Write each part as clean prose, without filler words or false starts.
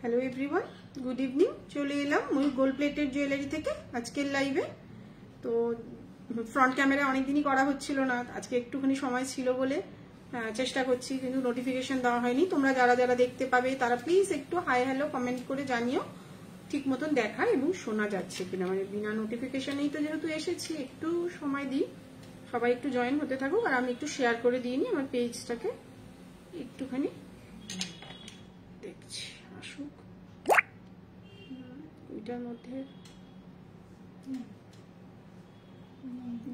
Hello everyone good evening चले एलाम मयूर gold plated jewellery থেকে আজকের লাইভে। তো ফ্রন্ট ক্যামেরা অনেক দিনই করা হচ্ছিল না, আজকে একটুখানি সময় ছিল বলে চেষ্টা করছি, কিন্তু নোটিফিকেশন দেওয়া হয়নি। তোমরা যারা যারা দেখতে পাবে তারা প্লিজ একটু হাই হ্যালো কমেন্ট করে জানিও ঠিক মতন দেখা এবং শোনা যাচ্ছে কিনা, মানে বিনা নোটিফিকেশনেই তো যেহেতু এসেছি একটু সময় দিই, সবাই একটু জয়েন হতে থাকুক। আর আমি একটু শেয়ার করে দিয়ে নি আমার পেজটাকে, একটুখানি দেখছি আসুক ওইটার মধ্যে।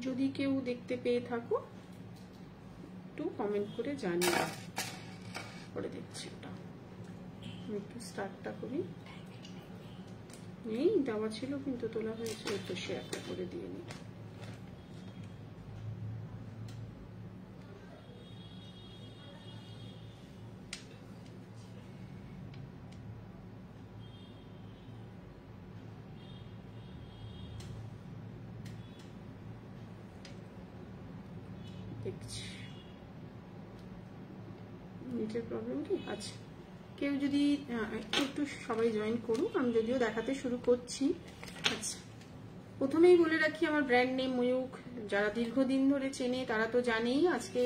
যদি কেউ দেখতে পেয়ে থাকো একটু কমেন্ট করে জানিও, করে দেখছি ওটা। আমি একটু স্টার্টটা করি, এই দেওয়া ছিল কিন্তু তোলা হয়েছে, একটু শেয়ারটা করে দিয়ে নি। দেখছি নেটের প্রবলেম কি আছে। কেউ যদি একটু সবাই জয়েন করুক, আমি যদিও দেখাতে শুরু করছি। আচ্ছা, প্রথমেই বলে রাখি আমার ব্র্যান্ড নেম ময়ূখ। যারা দীর্ঘদিন ধরে চেনে তারা তো জানেই, আজকে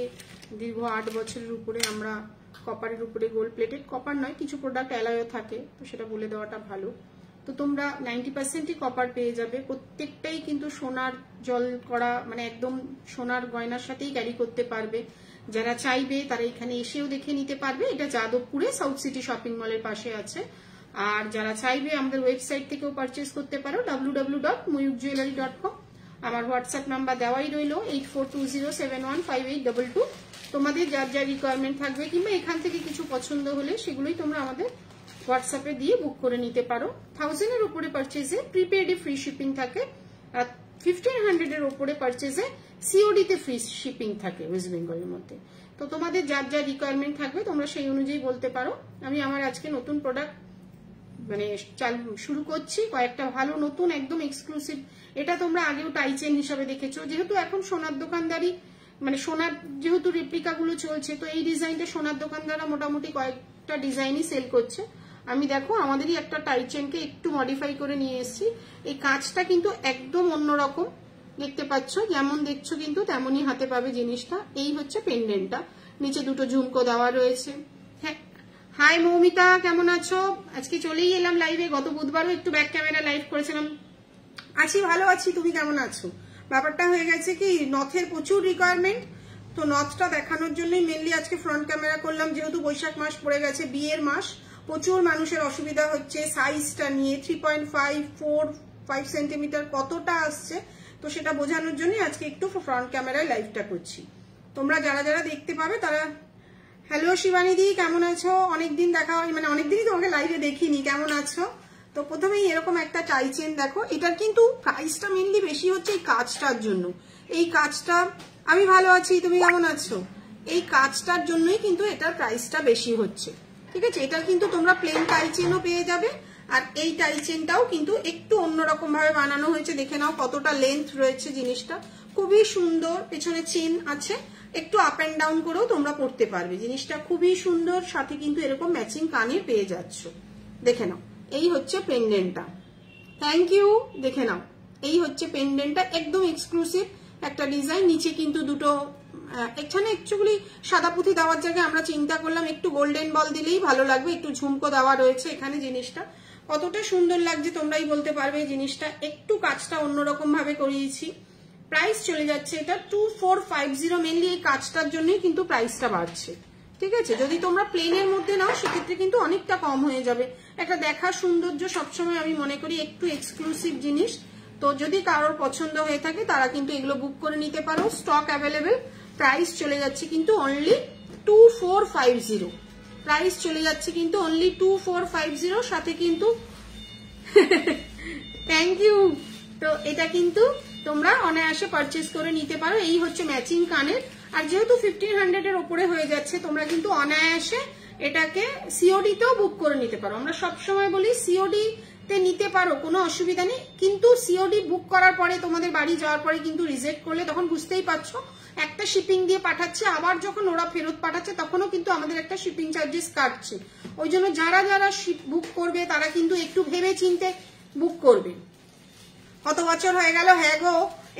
দীর্ঘ 8 বছরের উপরে আমরা কপারের উপরে গোল্ড প্লেটেড, কপার নয় কিছু প্রোডাক্ট অ্যালয়ও থাকে, তো সেটা বলে দেওয়াটা ভালো। তো তোমরা 90%ই কপার পেয়ে যাবে, প্রত্যেকটাই কিন্তু সোনার জল করা, মানে একদম সোনার গয়নার সাথেই ক্যারি করতে পারবে। যারা চাইবে তারা এখানে এসেও দেখে নিতে পারবে। এটা যাদবপুরে সাউথ সিটি শপিং মলের পাশে আছে। আর যারা চাইবে আমাদের ওয়েবসাইট থেকেও পারচেজ করতে পারো www.moyukjewellery.com। আমার হোয়াটসঅ্যাপ নাম্বার দেওয়াই রইল 8420715822। তোমাদের যার যা রিকোয়ারমেন্ট থাকবে কিংবা এখান থেকে কিছু পছন্দ হলে সেগুলোই তোমরা আমাদের হোয়াটসঅ্যাপে দিয়ে বুক করে নিতে পারো। 1000 এর উপরে পারচেজে প্রিপেডে ফ্রি শিপিং থাকে, আর 1500 এর উপরে পারচেজে সিওডি তে ফ্রি শিপিং থাকে ওয়েস্ট বেঙ্গলের মধ্যে। তো তোমাদের যার যা রিকোয়ারমেন্ট থাকবে তোমরা সেই অনুযায়ী বলতে পারো। আমি আমার আজকে নতুন প্রোডাক্ট মানে শুরু করছি, কয়েকটা ভালো নতুন একদম এক্সক্লুসিভ। এটা তোমরা আগেও টাই চেন হিসাবে দেখেছো, যেহেতু এখন সোনার দোকানদারি মানে সোনার যেহেতু রেপ্লিকা গুলো চলছে, তো এই ডিজাইনটা সোনার দোকানদাররা মোটামুটি কয়েকটা ডিজাইনই সেল করছে। আমি দেখো আমাদেরই একটা টাই চেনকে একটু মডিফাই করে নিয়ে এসেছি। এই কাজটা কিন্তু একদম অন্যরকম দেখতে পাচ্ছ, যেমন দেখছো কিন্তু তেমনই হাতে পাবে জিনিসটা। এই হচ্ছে পেন্ডেন্টটা, নিচে দুটো ঝুমকো দেওয়া রয়েছে। হ্যাঁ, হাই মৌমিতা, কেমন আছো? আজকে চলেই এলাম লাইভে, গত বুধবারও একটু ব্যাক ক্যামেরা লাইভ করেছিলাম। আছি, ভালো আছি, তুমি কেমন আছো? ব্যাপারটা হয়ে গেছে কি, নথের প্রচুর রিকোয়ারমেন্ট, তো নথটা দেখানোর জন্যই মেনলি আজকে ফ্রন্ট ক্যামেরা করলাম। যেহেতু বৈশাখ মাস পড়ে গেছে, বিয়ের মাস, প্রচুর মানুষের অসুবিধা হচ্ছে সাইজটা নিয়ে, 3.5 সেন্টিমিটার কতটা আসছে, তো সেটা বোঝানোর জন্য আজকে একটু ফ্রন্ট ক্যামেরায় লাইভটা করছি। তোমরা যারা যারা দেখতে পাবে তারা, হ্যালো শিবানীদি কেমন আছো? অনেকদিন দেখা হয়, মানে অনেকদিনই তোমাকে লাইভে দেখিনি, কেমন আছো? তো প্রথমেই এরকম একটা টাই চেন দেখো, এটার কিন্তু প্রাইসটা মেনলি বেশি হচ্ছে এই কাজটার জন্য। এই কাজটা, আমি ভালো আছি, তুমি কেমন আছো? এই কাজটার জন্যই কিন্তু এটার প্রাইসটা বেশি হচ্ছে, ঠিক আছে? এটা কিন্তু তোমরা প্লেন টাই চেনও পেয়ে যাবে, আর এই টাই চেনটাও কিন্তু একটু অন্যরকম ভাবে বানানো হয়েছে। দেখে নাও কতটা লেন্থ রয়েছে জিনিসটা, খুবই সুন্দর। পেছনে চেন আছে, একটু আপ অ্যান্ড ডাউন করেও তোমরা পড়তে পারবে। জিনিসটা খুবই সুন্দর, সাথে কিন্তু এরকম ম্যাচিং কানের পেয়ে যাচ্ছ। দেখে নাও, এই হচ্ছে পেন্ডেন্টটা। Thank you. দেখে নাও, এই হচ্ছে পেন্ডেন্টটা, একদম এক্সক্লুসিভ একটা ডিজাইন। নিচে কিন্তু দুটো, এখানে অ্যাকচুয়ালি সাদা পুঁথি দেওয়ার জায়গায় আমরা চিন্তা করলাম একটু গোল্ডেন বল দিলেই ভালো লাগবে, একটু ঝুমকো দেওয়া রয়েছে এখানে। জিনিসটা কতটা সুন্দর লাগছে তোমরাই বলতে পারবে। জিনিসটা একটু কাজটা অন্যরকম ভাবে করিয়েছি। প্রাইস চলে যাচ্ছে এটা 2450। মেনলি এই কাজটার জন্যই কিন্তু প্রাইসটা বাড়ছে, ঠিক আছে? যদি তোমরা প্লেনের মধ্যে নাও সেক্ষেত্রে কিন্তু অনেকটা কম হয়ে যাবে। একটা দেখার সৌন্দর্য সবসময় আমি মনে করি একটু এক্সক্লুসিভ জিনিস, তো যদি কারোর পছন্দ হয়ে থাকে তারা কিন্তু এগুলো বুক করে নিতে পারো, স্টক অ্যাভেলেবেল। প্রাইস চলে যাচ্ছে কিন্তু অনলি 2450। প্রাইস চলে যাচ্ছে কিন্তু অনলি 2450, সাথে কিন্তু থ্যাংক ইউ। তো এটা কিন্তু তোমরা অনায়াসে পারচেজ করে নিতে পারো। এই হচ্ছে ম্যাচিং কানের, আর যেহেতু 1500 এর উপরে হয়ে যাচ্ছে তোমরা কিন্তু অনায়াসে এটাকে সিওডি তেও বুক করে নিতে পারো। আমরা সবসময় বলি সিওডি তে নিতে পারো, কোনো অসুবিধা নেই, কিন্তু সিওডি বুক করার পরে তোমাদের বাড়ি যাওয়ার পরে কিন্তু রিজেক্ট করলে তখন বুঝতেই পারছো একটা শিপিং দিয়ে পাঠাচ্ছে, আবার যখন ওরা ফেরত পাঠাচ্ছে তখনও কিন্তু আমাদের একটা শিপিং চার্জেস কাটছে। ওই জন্য যারা যারা বুক করবে তারা কিন্তু একটু ভেবে চিন্তে বুক করবে। কত বছর হয়ে গেল? হ্যাঁ গো,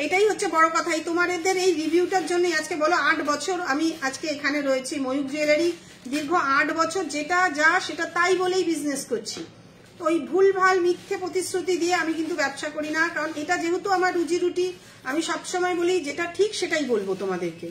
এটাই হচ্ছে বড় কথা। এই তোমাদের এই রিভিউটার জন্য আজকে বলো 8 বছর আমি আজকে এখানে রয়েছি। ময়ূখ জুয়েলারি দীর্ঘ 8 বছর যেটা যা সেটা তাই বলেই বিজনেস করছি। ওই ভুলভাল মিথ্যে প্রতিশ্রুতি দিয়ে আমি কিন্তু ব্যবসা করি না, কারণ এটা যেহেতু আমার রুজি রুটি। আমি সবসময় বলি যেটা ঠিক সেটাই বলবো তোমাদেরকে।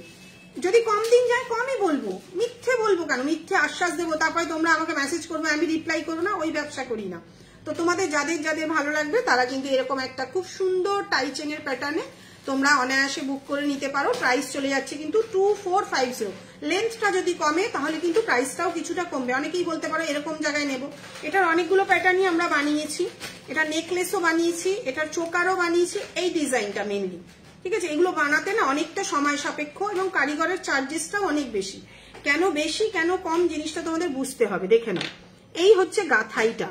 যদি কম দিন যায় কমই বলবো, মিথ্যে বলবো কেন? মিথ্যে আশ্বাস দেবো, তারপরে তোমরা আমাকে মেসেজ করবে, আমি রিপ্লাই করবো না, ওই ব্যবসা করি না। তো তোমাদের যাদের যাদের ভালো লাগবে তারা কিন্তু এরকম একটা খুব সুন্দর টাই চেনের প্যাটার্নে তোমরা অনায়াসে বুক করে নিতে পারো। প্রাইস চলে যাচ্ছে কিন্তু 2450। লেন্থটা যদি কমে তাহলে কিন্তু প্রাইসটাও কিছুটা কমবে। অনেকেই বলতে পারো এরকম জায়গায় নেব। এটার অনেকগুলো প্যাটার্নই আমরা বানিয়েছি। এটা নেকলেসও বানিয়েছি, এটার চোকারও বানিয়েছি, এই ডিজাইনটা মেনলি। ঠিক আছে, এগুলো বানাতে না অনেকটা সময় সাপেক্ষ এবং কারিগরের চার্জেসটাও অনেক বেশি। কেন বেশি কেন কম জিনিসটা তোমাদের বুঝতে হবে। দেখে নাও, এই হচ্ছে গাথাইটা।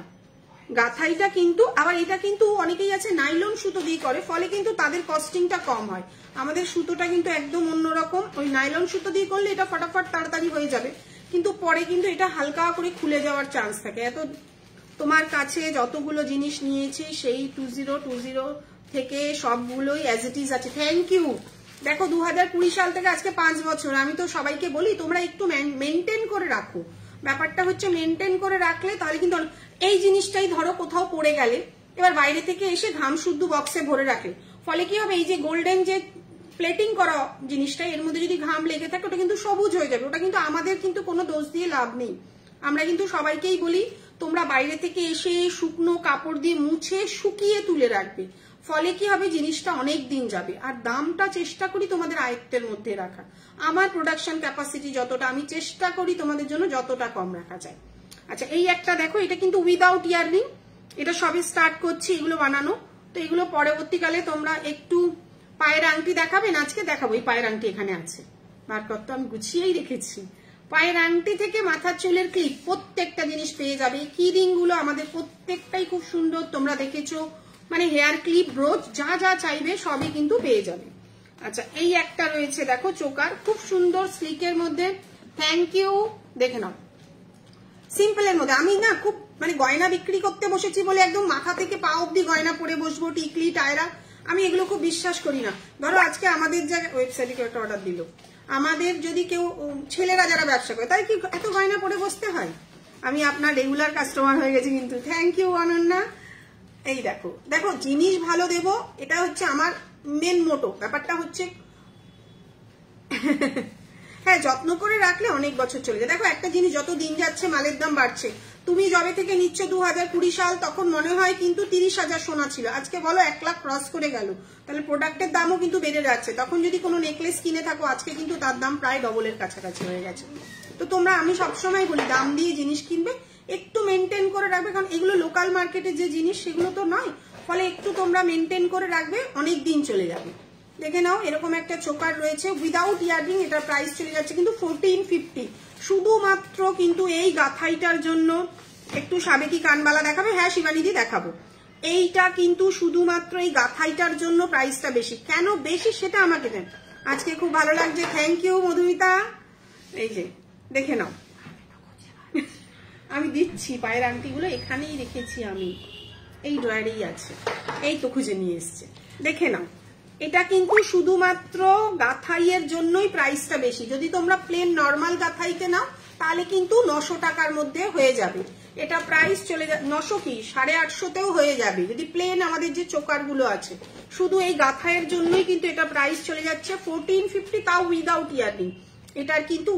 গাথাইটা কিন্তু আবার এটা কিন্তু অনেকেই আছে নাইলন সুতো দিয়ে করে, ফলে কিন্তু তাদের কস্টিংটা কম হয়। আমাদের সুতোটা কিন্তু একদম অন্যরকম। ওই নাইলন সুতো দিয়ে করলে এটা ফটাফট তাড়াতাড়ি হয়ে যাবে, কিন্তু পরে কিন্তু এটা হালকা করে খুলে যাওয়ার চান্স থাকে। এত তোমার কাছে যতগুলো জিনিস নিয়েছি সেই 2020 থেকে সবগুলোই অ্যাজ ইট ইজ আছে। Thank you. দেখো 2020 সাল থেকে আজকে 5 বছর। আমি তো সবাইকে বলি তোমরা একটু মেনটেন করে রাখো। ব্যাপারটা হচ্ছে মেনটেন করে রাখলে তাহলে কিন্তু এই জিনিসটাই ধরো কোথাও পড়ে গেলে, এবার বাইরে থেকে এসে ঘাম শুদ্ধ বক্সে ভরে রাখলে ফলে কি হবে, এই যে গোল্ডেন যে প্লেটিং করা জিনিসটা এর মধ্যে যদি ঘাম লেগে থাকে ওটা কিন্তু সবুজ হয়ে যাবে। ওটা কিন্তু আমাদের কিন্তু কোনো দোষ দিয়ে লাভ নেই। আমরা কিন্তু সবাইকেই বলি তোমরা বাইরে থেকে এসে শুকনো কাপড় দিয়ে মুছে শুকিয়ে তুলে রাখবে, ফলে কি হবে জিনিসটা অনেক দিন যাবে। আর দামটা চেষ্টা করি তোমাদের আয়ত্তের মধ্যে রাখা। আমার প্রোডাকশন ক্যাপাসিটি যতটা, আমি চেষ্টা করি তোমাদের জন্য যতটা কম রাখা যায়। আচ্ছা, এই একটা দেখো, এটা কিন্তু উইদাউট ইয়াররিং। এটা সবে স্টার্ট করছি এগুলো বানানো। তো এগুলো পরবর্তীকালে তোমরা একটু পায়ের আংটি দেখাবেন, আজকে দেখাবো। এই পায়ের আংটি এখানে আছে, বার করতে আমি গুছিয়েই রেখেছি। পায়ের আংটি থেকে মাথার চুলের ক্লিপ প্রত্যেকটা জিনিস পেয়ে যাবে। কি রিং গুলো আমাদের প্রত্যেকটাই খুব সুন্দর, তোমরা দেখেছো। মানে হেয়ার ক্লিপ, ব্রোচ, যা যা চাইবে সবই কিন্তু পেয়ে যাবে। আচ্ছা, এই একটা রয়েছে দেখো চোকার, খুব সুন্দর স্লিকের মধ্যে। Thank you. দেখে নাও, সিম্পলের মধ্যে। আমি না খুব মানে গয়না বিক্রি করতে বসেছি বলে একদম মাথা থেকে পা অব্দি গয়না পরে বসবো, টিকলি টায়রা, আমি এগুলো খুব বিশ্বাস করি না। ধরো আজকে আমাদের জায়গায় ওয়েবসাইটে কেউ একটা অর্ডার দিল, আমাদের যদি কেউ ছেলেরা যারা ব্যবসা করে তাই কি এত গয়না পরে বসতে হয়? আমি আপনার রেগুলার কাস্টমার হয়ে গেছি কিন্তু। Thank you Ananya. এই দেখো দেখো, জিনিস ভালো দেব, এটা হচ্ছে আমার মেন মোটো। ব্যাপারটা হচ্ছে হ্যাঁ, যত্ন করে রাখলে অনেক বছর চলে যায়। দেখো একটা জিনিস, যত দিন যাচ্ছে মালের দাম বাড়ছে। তুমি যবে থেকে নিচ্ছ 2020 সাল, তখন মনে হয় কিন্তু 30,000 সোনা ছিল, আজকে বলো 1 লাখ ক্রস করে গেল। তাহলে প্রোডাক্টের দামও কিন্তু বেড়ে যাচ্ছে। তখন যদি কোনো নেকলেস কিনে থাকো আজকে কিন্তু তার দাম প্রায় ডবলের কাছাকাছি হয়ে গেছে। তো তোমরা, আমি সবসময় বলি দাম দিয়ে জিনিস কিনবে, একটু মেনটেন করে রাখবে, কারণ এগুলো লোকাল মার্কেটের যে জিনিস সেগুলো তো নয়, ফলে একটু তোমরা মেনটেন করে রাখবে, অনেক দিন চলে যাবে। দেখে নাও, এরকম একটা চোকার রয়েছে উইদাউট ইয়াররিং। এটার প্রাইস চলে যাচ্ছে কিন্তু 1450। শুধুমাত্র কিন্তু এই গাথাইটার জন্য। একটু সাবেকি কানবালা দেখাবে? হ্যাঁ শিবানীদি দেখাবো। এইটা কিন্তু শুধুমাত্র এই গাথাইটার জন্য প্রাইসটা বেশি। কেন বেশি সেটা আমাকে দেন। আজকে খুব ভালো লাগছে, থ্যাংক ইউ মধুমিতা। এই যে দেখে নাও, আমি দিচ্ছি পায়ের আংটিগুলো এখানেই রেখেছি, আমি এই ড্রয়ারেই আছে, এই তো খুঁজে নিয়ে এসছে। দেখে নাও, এটা কিন্তু শুধুমাত্র গাথাইয়ের জন্যই প্রাইসটা বেশি। যদি তোমরা প্লেন নর্মাল গাথাইতে নাও তাহলে কিন্তু 900 টাকার মধ্যে হয়ে যাবে। এটা প্রাইস চলে যাবে 900 কি 850তেও হয়ে যাবে যদি প্লেন আমাদের যে চোকার গুলো আছে। শুধু এই গাথাইয়ের জন্যই কিন্তু এটা প্রাইস চলে যাচ্ছে 1450, তাও উইদাউট ইয়াররিং। এটার কিন্তু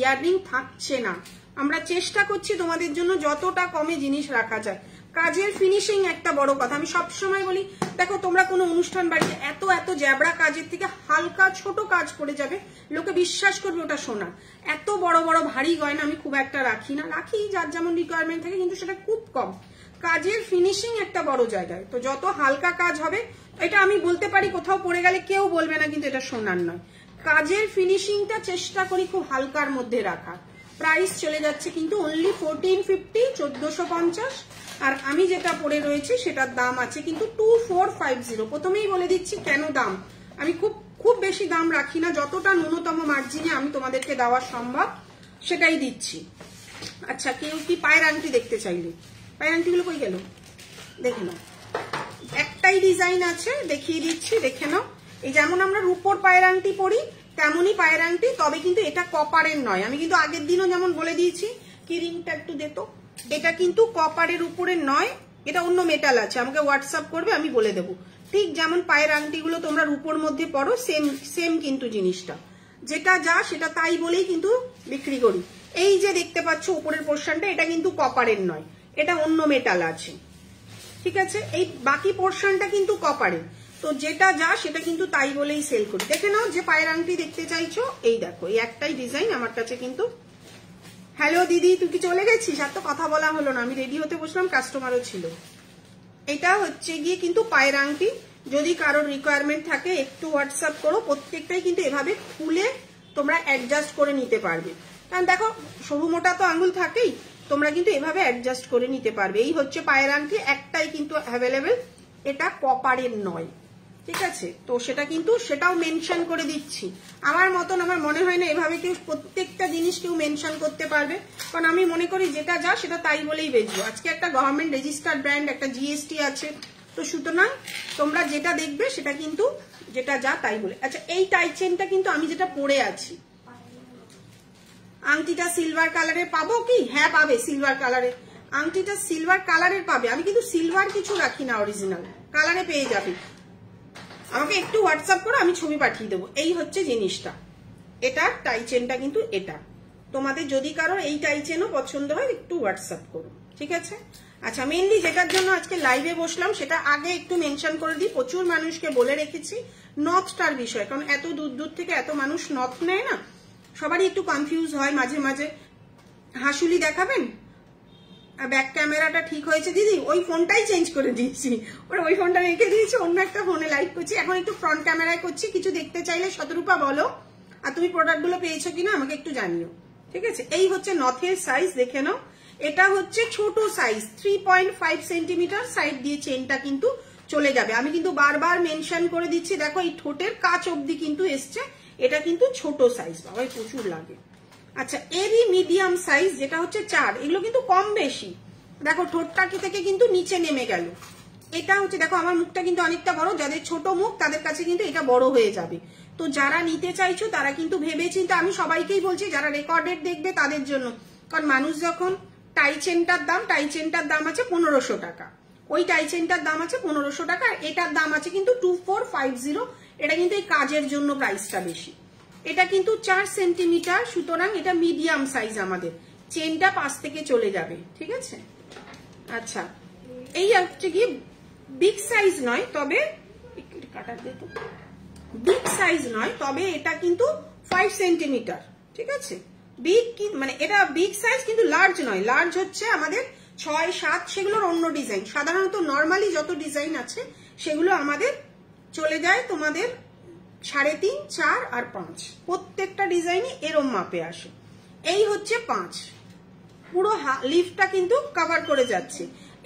ইয়াররিং থাকছে না। আমরা চেষ্টা করছি তোমাদের জন্য যতটা কমে জিনিস রাখা যায়। কাজের ফিনিশিং একটা বড় কথা। আমি সবসময় বলি, দেখো তোমরা কোনো অনুষ্ঠান বাড়িতে এত এত জ্যাবড়া কাজের থেকে হালকা ছোট কাজ করে যাবে, লোকে বিশ্বাস করবে ওটা সোনা। এত বড় বড় ভারী গয়না আমি খুব একটা রাখি না, রাখি যার যেমন রিকোয়ারমেন্ট থাকে, কিন্তু সেটা খুব কম। কাজের ফিনিশিং একটা বড় জায়গায়, তো যত হালকা কাজ হবে, এটা আমি বলতে পারি কোথাও পড়ে গেলে কেউ বলবে না কিন্তু এটা সোনার নয়। কাজের ফিনিশিংটা চেষ্টা করি খুব হালকার মধ্যে রাখা। প্রাইস চলে যাচ্ছে কিন্তু অনলি 1450, 1450। আর আমি যেটা পরে রয়েছে সেটার দাম আছে কিন্তু 2450। প্রথমেই বলে দিচ্ছি কেন দাম, আমি খুব খুব বেশি দাম রাখি না, যতটা ন্যূনতম মার্জিনে আমি তোমাদেরকে দেওয়া সম্ভব সেটাই দিচ্ছি। আচ্ছা, কেউ কি পায়ের আংটি দেখতে চাইলে? পায়ের আংটিগুলো কই গেল? দেখে নাও, একটাই ডিজাইন আছে, দেখিয়ে দিচ্ছি, দেখে নাও। এই যেমন আমরা রূপোর পায়ের আংটি পরি তেমনই পায়ের আংটি, তবে কিন্তু এটা কপারের নয়। আমি কিন্তু আগের দিনও যেমন বলে দিয়েছি, কি রিংটা একটু দেখো, এটা কিন্তু কপারের উপরে নয়, এটা অন্য মেটাল আছে, আমাকে হোয়াটসঅ্যাপ করবে, আমি বলে দেবো। ঠিক যেমন পায়ের আংটিগুলো তোমরা রূপোর মধ্যে পড়ো, সেম সেম কিন্তু জিনিসটা, যেটা যা সেটা তাই বলেই কিন্তু বিক্রি করি। এই যে দেখতে পাচ্ছ উপরের পোর্শনটা, এটা কিন্তু কপারের নয়, এটা অন্য মেটাল আছে, ঠিক আছে। এই বাকি পোর্শনটা কিন্তু কপারের, তো যেটা যা সেটা কিন্তু তাই বলেই সেল করি। দেখে নাও যে পায়ের আংটি দেখতে চাইছো, এই দেখো, এই একটাই ডিজাইন আমার কাছে কিন্তু। হ্যালো দিদি, তুই কি চলে গেছিস? আর তো কথা বলা হলো না, আমি রেডি হতে বসলাম, কাস্টমারও ছিল। এটা হচ্ছে গিয়ে কিন্তু পায়ের আংটি, যদি কারোর রিকোয়ারমেন্ট থাকে একটু হোয়াটসঅ্যাপ করো। প্রত্যেকটাই কিন্তু এভাবে খুলে তোমরা অ্যাডজাস্ট করে নিতে পারবে, কারণ দেখো সরু মোটা তো আঙ্গুল থাকেই, তোমরা কিন্তু এভাবে অ্যাডজাস্ট করে নিতে পারবে। এই হচ্ছে পায়ের আংটি, একটাই কিন্তু অ্যাভেলেবেল, এটা কপারের নয়, ঠিক আছে। তো সেটা কিন্তু সেটাও মেনশন করে দিচ্ছি। আমার মতন আমার মনে হয় না এভাবে কেউ প্রত্যেকটা জিনিস কেউ মেনশন করতে পারবে, কারণ আমি মনে করি যেটা যা সেটা তাই বলেই বেচবো। আজকে একটা গভর্নমেন্ট রেজিস্টার্ড ব্র্যান্ড, একটা জিএসটি আছে, তো সুতরাং তোমরা যেটা দেখবে সেটা কিন্তু যেটা যা তাই বলে। আচ্ছা, এই টাই চেনটা কিন্তু আমি যেটা পরে আছি, আংটিটা সিলভার কালারের পাবো কি? হ্যাঁ পাবে, সিলভার কালারের আংটিটা সিলভার কালারের পাবে। আমি কিন্তু সিলভার কিছু রাখি না, অরিজিনাল কালারে পেয়ে যাবে। আমাকে একটু হোয়াটসঅ্যাপ করো, আমি ছবি পাঠিয়ে দেবো। এই হচ্ছে জিনিসটা, এটা টাই চেনটা কিন্তু এটা। তোমাদের যদি কারোর এই টাই চেনও পছন্দ হয় একটু হোয়াটসঅ্যাপ করো, ঠিক আছে। আচ্ছা, মেনলি যেটার জন্য আজকে লাইভে বসলাম সেটা আগে একটু মেনশন করে দিই। প্রচুর মানুষকে বলে রেখেছি নথটার বিষয়, কারণ এত দূর দূর থেকে এত মানুষ নথ নেয় না, সবারই একটু কনফিউজ হয় মাঝে মাঝে। হাসুলি দেখাবেন, ব্যাক ক্যামেরাটা ঠিক হয়েছে দিদি, ওই ফোনটাই চেঞ্জ করে দিয়েছি, ওই ফোনটা রেখে দিয়েছি, অন্য একটা ফোনে লাইভ করছি, এখন একটু ফ্রন্ট ক্যামেরায় করছি। কিছু দেখতে চাইলে শতরূপা বলো, আর তুমি প্রোডাক্টগুলো পেয়েছো কিনা আমাকে একটু জানিও, ঠিক আছে। এই হচ্ছে নথের সাইজ, দেখে নাও। এটা হচ্ছে ছোট সাইজ, 3.5 সেন্টিমিটার সাইড দিয়ে চেনটা কিন্তু চলে যাবে। আমি কিন্তু বারবার মেনশন করে দিচ্ছি, দেখো এই ঠোঁটের কাছ অবধি কিন্তু এসছে, এটা কিন্তু ছোট সাইজ, বাবাই প্রচুর লাগে। আচ্ছা, এরই মিডিয়াম সাইজ যেটা হচ্ছে 4, এগুলো কিন্তু কম বেশি, দেখো ঠোঁটটা থেকে কিন্তু নিচে নেমে গেল। এটা হচ্ছে, দেখো আমার মুখটা কিন্তু অনেকটা বড়, যাদের ছোট মুখ তাদের কাছে কিন্তু এটা বড় হয়ে যাবে। তো যারা নিতে চাইছো তারা কিন্তু ভেবে চিন্তে, আমি সবাইকেই বলছি যারা রেকর্ডেড দেখবে তাদের জন্য, কারণ মানুষ যখন টাই চেনটার দাম আছে 1500 টাকা, ওই টাই চেনটার দাম আছে 1500 টাকা, আর এটার দাম আছে কিন্তু 2450। এটা কিন্তু এই কাজের জন্য প্রাইসটা বেশি। এটা কিন্তু 4 সেন্টিমিটার, সুতরাং এটা মিডিয়াম সাইজ, আমাদের চেনটা পাশ থেকে চলে যাবে, ঠিক আছে। আচ্ছা, এই হচ্ছে কি বিগ সাইজ নয়, তবে বিগ সাইজ নয়, তবে এটা কিন্তু 5 সেন্টিমিটার, ঠিক আছে। বিগ মানে এটা বিগ সাইজ কিন্তু লার্জ নয়, লার্জ হচ্ছে আমাদের 6, 7, সেগুলোর অন্য ডিজাইন। সাধারণত নর্মালি যত ডিজাইন আছে সেগুলো আমাদের চলে যায় তোমাদের 3.5, 4 আর 5, প্রত্যেকটা ডিজাইনই এরম মাপে আসে। এই হচ্ছে 5, পুরো লিফটটা কিন্তু কভার করে যাচ্ছে।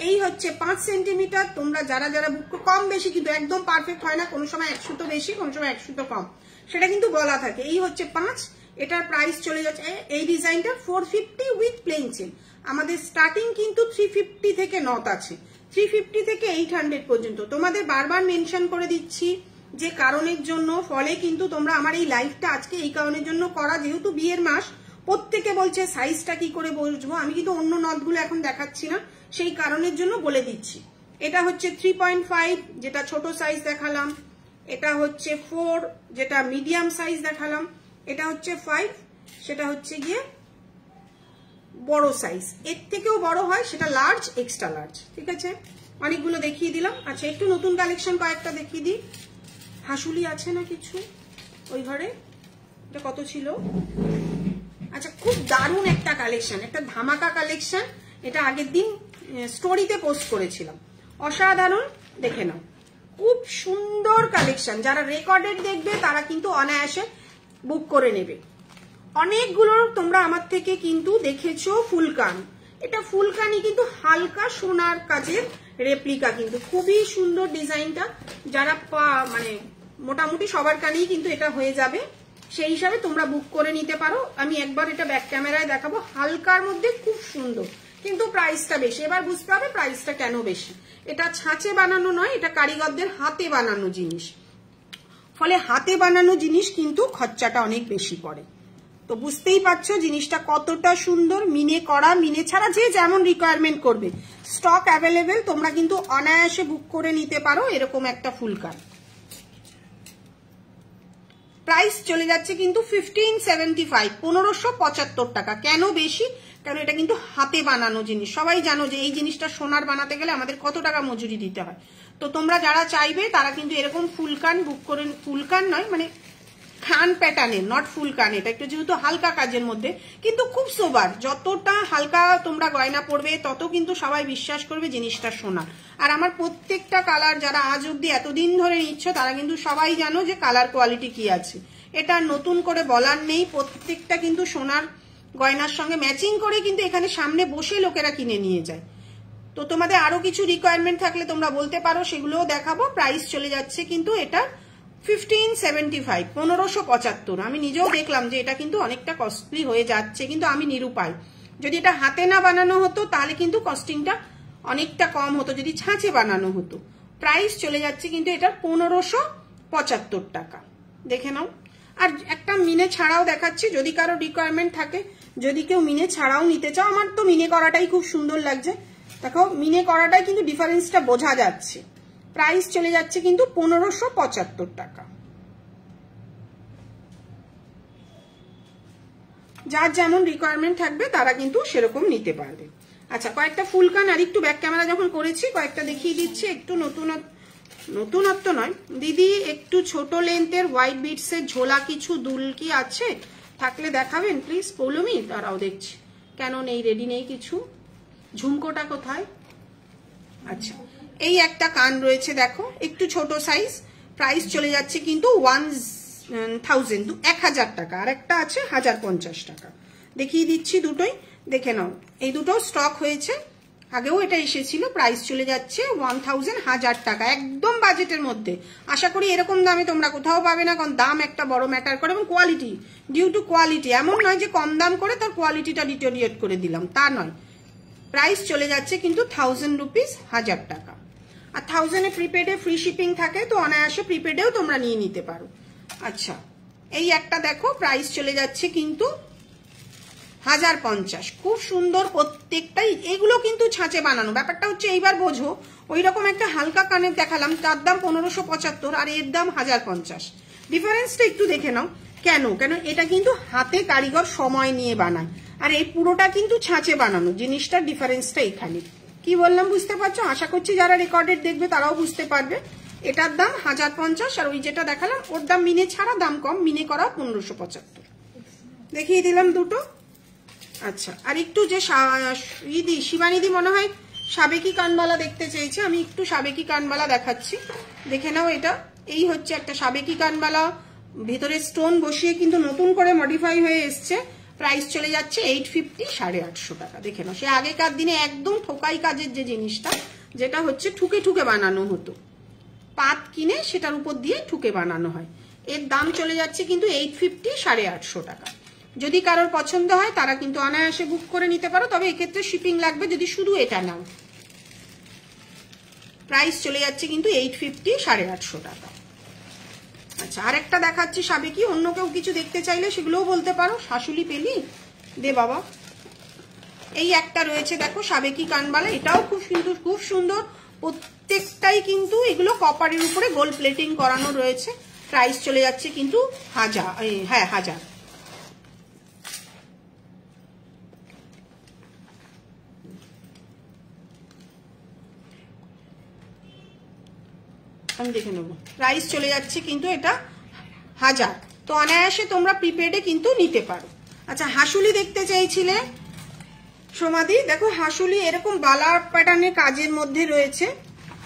এই হচ্ছে 5 সেন্টিমিটার। তোমরা যারা যারা বুক, কম বেশি কিন্তু একদম পারফেক্ট হয় না, কোনো সময় 100 তো বেশি, কোনো সময় 100 তো কম, সেটা কিন্তু বলা থাকে। এই হচ্ছে 5, এটার প্রাইস চলে যাচ্ছে, এই ডিজাইনটা 450 উইথ প্লেন চেন। আমাদের স্টার্টিং কিন্তু 350 থেকে নথ আছে, 350 থেকে 800 পর্যন্ত। তোমাদের বারবার মেনশন করে দিচ্ছি যে কারণের জন্য, ফলে কিন্তু তোমরা আমার এই লাইভটা আজকে এই কারণের জন্য করা, যেহেতু বিয়ের মাস, প্রত্যেকে বলছে সাইজটা কি করে বুঝবো, আমি কিন্তু অন্য নথগুলো এখন দেখাচ্ছি না, সেই কারণের জন্য বলে দিচ্ছি। এটা হচ্ছে 3.5 যেটা ছোট সাইজ দেখালাম, এটা হচ্ছে 4 যেটা মিডিয়াম সাইজ দেখালাম, এটা হচ্ছে 5 সেটা হচ্ছে গিয়ে বড় সাইজ, এর থেকেও বড় হয় সেটা লার্জ, এক্সট্রা লার্জ, ঠিক আছে। অনেকগুলো দেখিয়ে দিলাম। আচ্ছা, একটু নতুন কালেকশন কয়েকটা দেখিয়ে দিই। হাসুলি আছে না কিছু ওই ঘরে? এটা কত ছিল? আচ্ছা, খুব দারুণ একটা কালেকশন, একটা ধামাকা কালেকশন, এটা আগের দিন স্টোরিতে পোস্ট করেছিলাম, অসাধারণ, দেখে নাও, খুব সুন্দর কালেকশন। যারা রেকর্ডেড দেখবে তারা কিন্তু অনায়াসে বুক করে নেবে। অনেকগুলো তোমরা আমার থেকে কিন্তু দেখেছো ফুলকান, এটা ফুলকানি কিন্তু হালকা সোনার কাজের রেপ্লিকা, কিন্তু খুবই সুন্দর ডিজাইনটা। যারা মানে মোটামুটি সবার কানেই কিন্তু এটা হয়ে যাবে, সেই হিসাবে তোমরা বুক করে নিতে পারো। আমি একবার এটা ব্যাক ক্যামেরায় দেখাবো, হালকার মধ্যে খুব সুন্দর, কিন্তু প্রাইসটা বেশি। এবার বুঝতে হবে প্রাইসটা কেন বেশি। এটা ছাঁচে বানানো নয়, এটা কারিগরদের হাতে বানানো জিনিস, ফলে হাতে বানানো জিনিস কিন্তু খরচাটা অনেক বেশি পড়ে। তো বুঝতেই পারছো জিনিসটা কতটা সুন্দর, মিনে করা, মিনে ছাড়া যে যেমন রিকোয়ারমেন্ট করবে, স্টক অ্যাভেলেবেল, তোমরা কিন্তু অনায়াসে বুক করে নিতে পারো এরকম একটা ফুলকার। প্রাইস চলে যাচ্ছে কিন্তু 1575, 1575 টাকা। কেন বেশি? কারণ এটা কিন্তু হাতে বানানো জিনিস। সবাই জানো যে এই জিনিসটা সোনার বানাতে গেলে আমাদের কত টাকা মজুরি দিতে হয়। তো তোমরা যারা চাইবে তারা কিন্তু এরকম ফুলকান বুক করে, ফুলকান নয় মানে খান প্যাটার্নের, নট ফুলকান, এটা একটু যেহেতু হালকা কাজের মধ্যে, কিন্তু খুব সোবার। যতটা হালকা তোমরা গয়না পড়বে তত কিন্তু সবাই বিশ্বাস করবে জিনিসটা সোনা। আর আমার প্রত্যেকটা কালার যারা আজ অব্দি এতদিন ধরে নিচ্ছ তারা কিন্তু সবাই জানো যে কালার কোয়ালিটি কি আছে, এটা নতুন করে বলার নেই। প্রত্যেকটা কিন্তু সোনার গয়নার সঙ্গে ম্যাচিং করে কিন্তু এখানে সামনে বসে লোকেরা কিনে নিয়ে যায়। তো তোমাদের আরো কিছু রিকোয়ারমেন্ট থাকলে তোমরা বলতে পারো, সেগুলোও দেখাবো। প্রাইস চলে যাচ্ছে কিন্তু এটা 1575, 1575। আমি নিজেও দেখলাম যে এটা কিন্তু অনেকটা কস্টলি হয়ে যাচ্ছে, কিন্তু আমি নিরুপায়। যদি এটা হাতে না বানানো হতো তাহলে কিন্তু কস্টিংটা অনেকটা কম হতো, যদি ছাঁচে বানানো হতো। প্রাইস চলে যাচ্ছে কিন্তু এটা 1575 টাকা। দেখে নাও। আর একটা মিনে ছাড়াও দেখাচ্ছি, যদি কারো রিকোয়ারমেন্ট থাকে, যদি কেউ মিনে ছাড়াও নিতে চাও। আমার তো মিনে করাটাই খুব সুন্দর লাগছে। দেখো মিনে করাটাই কিন্তু ডিফারেন্সটা বোঝা যাচ্ছে। প্রাইস চলে যাচ্ছে কিন্তু 1575 টাকা। যার যেমন রিকোয়ারমেন্ট থাকবে তারা কিন্তু সেরকম নিতে পারবে। আচ্ছা, কয়েকটা ফুলকান আর একটু ব্যাক ক্যামেরা যখন করেছি কয়েকটা দেখিয়ে দিচ্ছি। একটু নতুনত্ব নয় দিদি, একটু ছোট লেন্থের হোয়াইট বিটসের ঝোলা কিছু দুল কি আছে? থাকলে দেখাবেন প্লিজ। পৌলমি, তারাও দেখছি কেন নেই, রেডি নেই কিছু। ঝুমকোটা কোথায়? আচ্ছা, এই একটা কান রয়েছে দেখো, একটু ছোট সাইজ। প্রাইস চলে যাচ্ছে কিন্তু 1000 টাকা। আর একটা আছে 1050 টাকা। দেখিয়ে দিচ্ছি দুটোই, দেখে নাও। এই দুটো স্টক হয়েছে, আগেও এটা এসেছিল। প্রাইস চলে যাচ্ছে 1000 টাকা, একদম বাজেটের মধ্যে। আশা করি এরকম দামে তোমরা কোথাও পাবে না, কারণ দাম একটা বড় ম্যাটার করে, এবং কোয়ালিটি, ডিউ টু কোয়ালিটি। এমন নয় যে কম দাম করে তার কোয়ালিটিটা ডিটোরিয়েট করে দিলাম, তা নয়। প্রাইস চলে যাচ্ছে কিন্তু 1000 রুপিস, 1000 টাকা। আর 1000-এ প্রিপেডে ফ্রি শিপিং থাকে, তো অনায়াসে প্রিপেডেও তোমরা নিয়ে নিতে পারো। আচ্ছা, এই একটা দেখো, প্রাইস চলে যাচ্ছে কিন্তু 1050। খুব সুন্দর প্রত্যেকটাই। এগুলো কিন্তু ছাঁচে বানানো। ব্যাপারটা হচ্ছে এইবার বোঝো, ওই রকম একটা হালকা কানের দেখালাম, তার দাম 1575 আর এর দাম 1050। ডিফারেন্সটা একটু দেখে নাও। কেন? এটা কিন্তু হাতে কারিগর সময় নিয়ে বানায়, আর এই পুরোটা কিন্তু ছাঁচে বানানো। জিনিসটার ডিফারেন্সটা এখানে। কি বললাম বুঝতে পারছো? আশা করছি যারা রেকর্ডেড দেখবে তারাও বুঝতে পারবে। এটার দাম 1050, আর ওই যেটা দেখালাম ওর দাম মিনে ছাড়া দাম কম, মিনে করা 1575। দেখিয়ে দিলাম দুটো। আচ্ছা, আর একটু যে শিবানিদি মনে হয় সাবেকি কানবালা দেখতে চেয়েছে, আমি একটু সাবেকি কানবালা দেখাচ্ছি, দেখে নাও। এটা এই হচ্ছে একটা সাবেকি কানবালা, ভেতরে স্টোন বসিয়ে কিন্তু নতুন করে মডিফাই হয়ে এসছে। প্রাইস চলে যাচ্ছে 850, 850 টাকা। দেখে নাও, সে আগেকার দিনে একদম ঠোকাই কাজের যে জিনিসটা, যেটা হচ্ছে ঠুকে ঠুকে বানানো হতো, পাত কিনে সেটার উপর দিয়ে ঠুকে বানানো হয়। এর দাম চলে যাচ্ছে কিন্তু 850, 850 টাকা। যদি কারোর পছন্দ হয় তারা কিন্তু অনায়াসে বুক করে নিতে পারো, তবে এক্ষেত্রে শিপিং লাগবে যদি শুধু এটা নাও। প্রাইস চলে যাচ্ছে কিন্তু 850, 850 টাকা। আচ্ছা, আরেকটা দেখাচ্ছি সাবেকি। অন্য কেউ কিছু দেখতে চাইলে সেগুলোও বলতে পারো। শাশুলি পেলি দে বাবা। এই একটা রয়েছে দেখো, সাবেকি কানবালা। এটাও খুব সুন্দর। প্রত্যেকটাই কিন্তু এগুলো কপারের উপরে গোল্ড প্লেটিং করানো রয়েছে। প্রাইস চলে যাচ্ছে কিন্তু 1000। আমি দেখে নেবো। প্রাইস চলে যাচ্ছে কিন্তু এটা 1000। তো অনায়াসে তোমরা প্রিপেডে কিন্তু নিতে পারো। আচ্ছা, হাসুলি দেখতে চাইছিলে সমাধি। দেখো হাসুলি এরকম বালা প্যাটার্নের কাজের মধ্যে রয়েছে,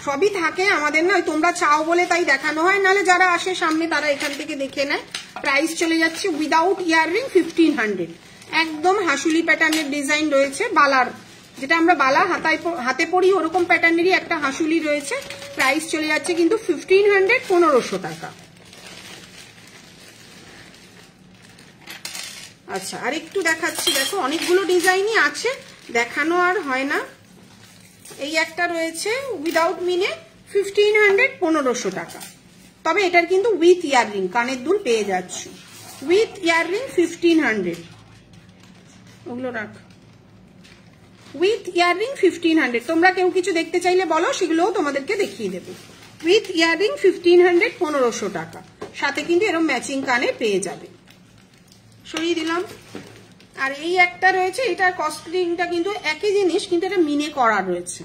সবই থাকে আমাদের না, তোমরা চাও বলে তাই দেখানো হয়, নাহলে যারা আসে সামনে তারা এখান থেকে দেখে নেয়। প্রাইস চলে যাচ্ছে উইদাউট ইয়াররিং 1500। একদম হাসুলি প্যাটার্নের ডিজাইন রয়েছে, বালার, যেটা আমরা বালা হাতে পরি ওরকম প্যাটার্নেরই একটা হাসুলি রয়েছে। প্রাইস চলে যাচ্ছে কিন্তু 1500, 1500 টাকা। আচ্ছা আর একটু দেখাচ্ছি, দেখো অনেকগুলো ডিজাইনই আছে, দেখানো আর হয় না। এই একটা রয়েছে উইদাউট মিনে 1500 1500 টাকা, তবে এটার কিন্তু উইথ ইয়াররিং কানের দুল পেয়ে যাচ্ছ, উইথ ইয়াররিং 1500, ওগুলো রাখ, উইথ ইয়াররিং 1500। তোমরা কেউ কিছু দেখতে চাইলে বলো, সেগুলোও তোমাদেরকে দেখিয়ে দেবো। উইথ ইয়াররিং 1500 1500 টাকা, সাথে কিন্তু এরকম ম্যাচিং কানে পেয়ে যাবে। সরিয়ে দিলাম। আর এই একটা রয়েছে, এটার কস্টিংটা কিন্তু একই জিনিস, কিন্তু এটা মিনে করা রয়েছে,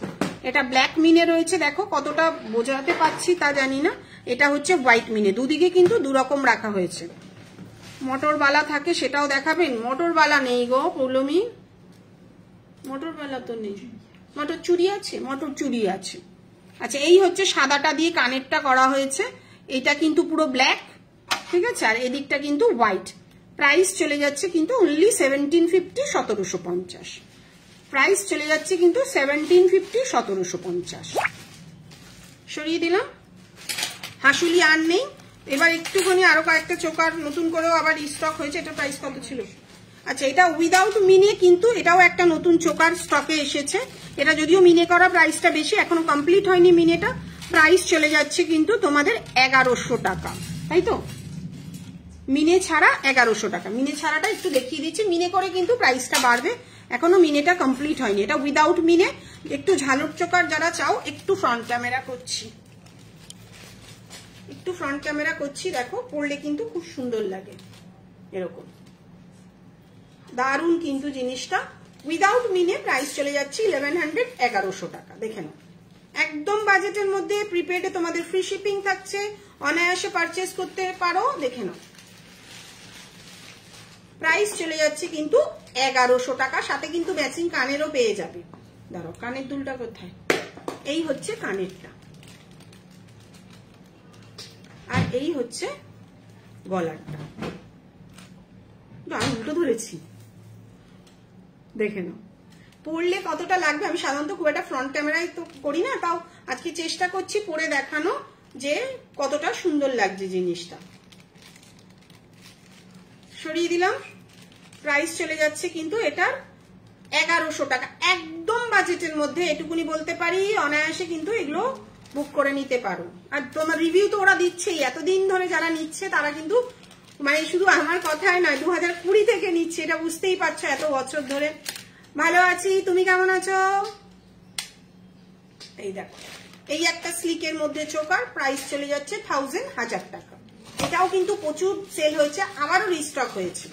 এটা ব্ল্যাক মিনে রয়েছে, দেখো কতটা বোঝাতে পারছি তা জানি না। এটা হচ্ছে হোয়াইট মিনে, দুদিকে কিন্তু দুরকম রাখা হয়েছে। মোটর বালা থাকে সেটাও দেখাবেন? মোটর বালা নেই গো পৌলমি, মোটর বালা তো নেই। মোটর চুড়ি আছে? মোটর চুড়ি আছে। আচ্ছা এই হচ্ছে সাদাটা দিয়ে কানেরটা করা হয়েছে, এটা কিন্তু পুরো ব্ল্যাক, ঠিক আছে, আর এদিকটা কিন্তু হোয়াইট। প্রাইস চলে যাচ্ছে কিন্তু অনলি 1750 1750, প্রাইস চলে যাচ্ছে কিন্তু 1750 1750। সরিয়ে দিলাম। হাসুলি আর নেই। এবার একটুখানি আরো কয়েকটা চোকার নতুন করেও আবার স্টক হয়েছে। এটা প্রাইস কত ছিল? আচ্ছা এটা উইদাউট মিনে, কিন্তু এটাও একটা নতুন চোকার স্টকে এসেছে। এটা যদিও মিনে করা, প্রাইসটা বেশি, এখনো কমপ্লিট হয়নি মিনেটা। প্রাইস চলে যাচ্ছে কিন্তু তোমাদের 1100 টাকা, তাই তো? মিনে ছাড়া 1100 টাকা। মিনে ছাড়াটা একটু দেখিয়ে দিচ্ছি, মিনে করে কিন্তু প্রাইসটা বাড়বে, এখনো মিনেটা কমপ্লিট হয়নি। এটা উইদাউট মিনে। একটু ঝালর চোকার যারা চাও, একটু ফ্রন্ট ক্যামেরা করছি, একটু ফ্রন্ট ক্যামেরা করছি, দেখো পরলে কিন্তু খুব সুন্দর লাগে এরকম, দারুন কিন্তু জিনিসটা। উইদাউট মিনে প্রাইস চলে যাচ্ছে 1100 1100 টাকা। দেখে নাও, একদম বাজেটের মধ্যে, প্রিপেডে তোমাদের ফ্রি শিপিং থাকছে, অনায়াসে পারচেস করতে পারো। দেখে নাও, প্রাইস চলে যাচ্ছে কিন্তু 1100 টাকা, সাথে কিন্তু ম্যাচিং কানেরও পেয়ে যাবে। ধরো কানের দুলটা কোথায়? এই হচ্ছে কানেরটা, আর এই হচ্ছে গলারটা। আমি উল্টো ধরেছি, দেখে নাও পরলে কতটা লাগবে। আমি সাধারণত খুব একটা ফ্রন্ট ক্যামেরায় তো করি না, তাও আজকে চেষ্টা করছি পরে দেখানো যে কতটা সুন্দর লাগছে জিনিসটা। সরিয়ে দিলাম। প্রাইস চলে যাচ্ছে কিন্তু এটার 1100 টাকা, একদম বাজেটের মধ্যে। এটুকুনি বলতে পারি, অনায়াসে কিন্তু এগুলো বুক করে নিতে পারো। আর তোমার রিভিউ তো ওরা দিচ্ছেই, এতদিন ধরে যারা নিচ্ছে তারা কিন্তু, মানে শুধু আমার কথায় নয়, 2020 থেকে নিচ্ছে, এটা বুঝতেই পারছো, এত বছর ধরে। ভালো আছি, তুমি কেমন আছো? এই দেখো, এই একটা স্লিকের মধ্যে চোকার, প্রাইস চলে যাচ্ছে 1000 টাকা। এটাও কিন্তু প্রচুর সেল হয়েছে, আবারও রিস্টক হয়েছে।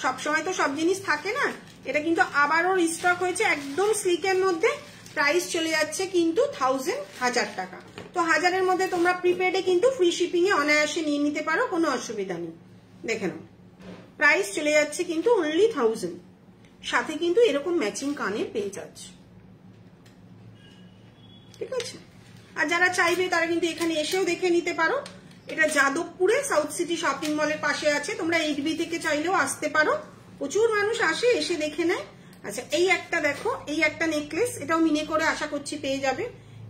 সবসময় তো সব জিনিস থাকে না, এটা কিন্তু আবারও রিস্টক হয়েছে, একদম স্লিকের মধ্যে। প্রাইস চলে যাচ্ছে কিন্তু 1000 টাকা। তো 1000-এর মধ্যে তোমরা প্রিপেডে কিন্তু ফ্রি শিপিং এ অনায়াসে নিয়ে নিতে পারো, কোনো অসুবিধা নেই। দেখে নাও, প্রাইস চলে যাচ্ছে কিন্তু অনলি 1000, সাথে কিন্তু এরকম ম্যাচিং কানে পেয়ে যাচ্ছে, ঠিক আছে। আর যারা চাইবে তারা কিন্তু এখানে এসেও দেখে নিতে পারো। এটা যাদবপুরে সাউথ সিটি শপিং মলের পাশে আছে, তোমরা 8B থেকে চাইলেও আসতে পারো, প্রচুর মানুষ আসে, এসে দেখে নেয়। আচ্ছা এই একটা দেখো, এই একটা নেকলেস, এটাও মিনে করে আশা করছি পেয়ে যাবে।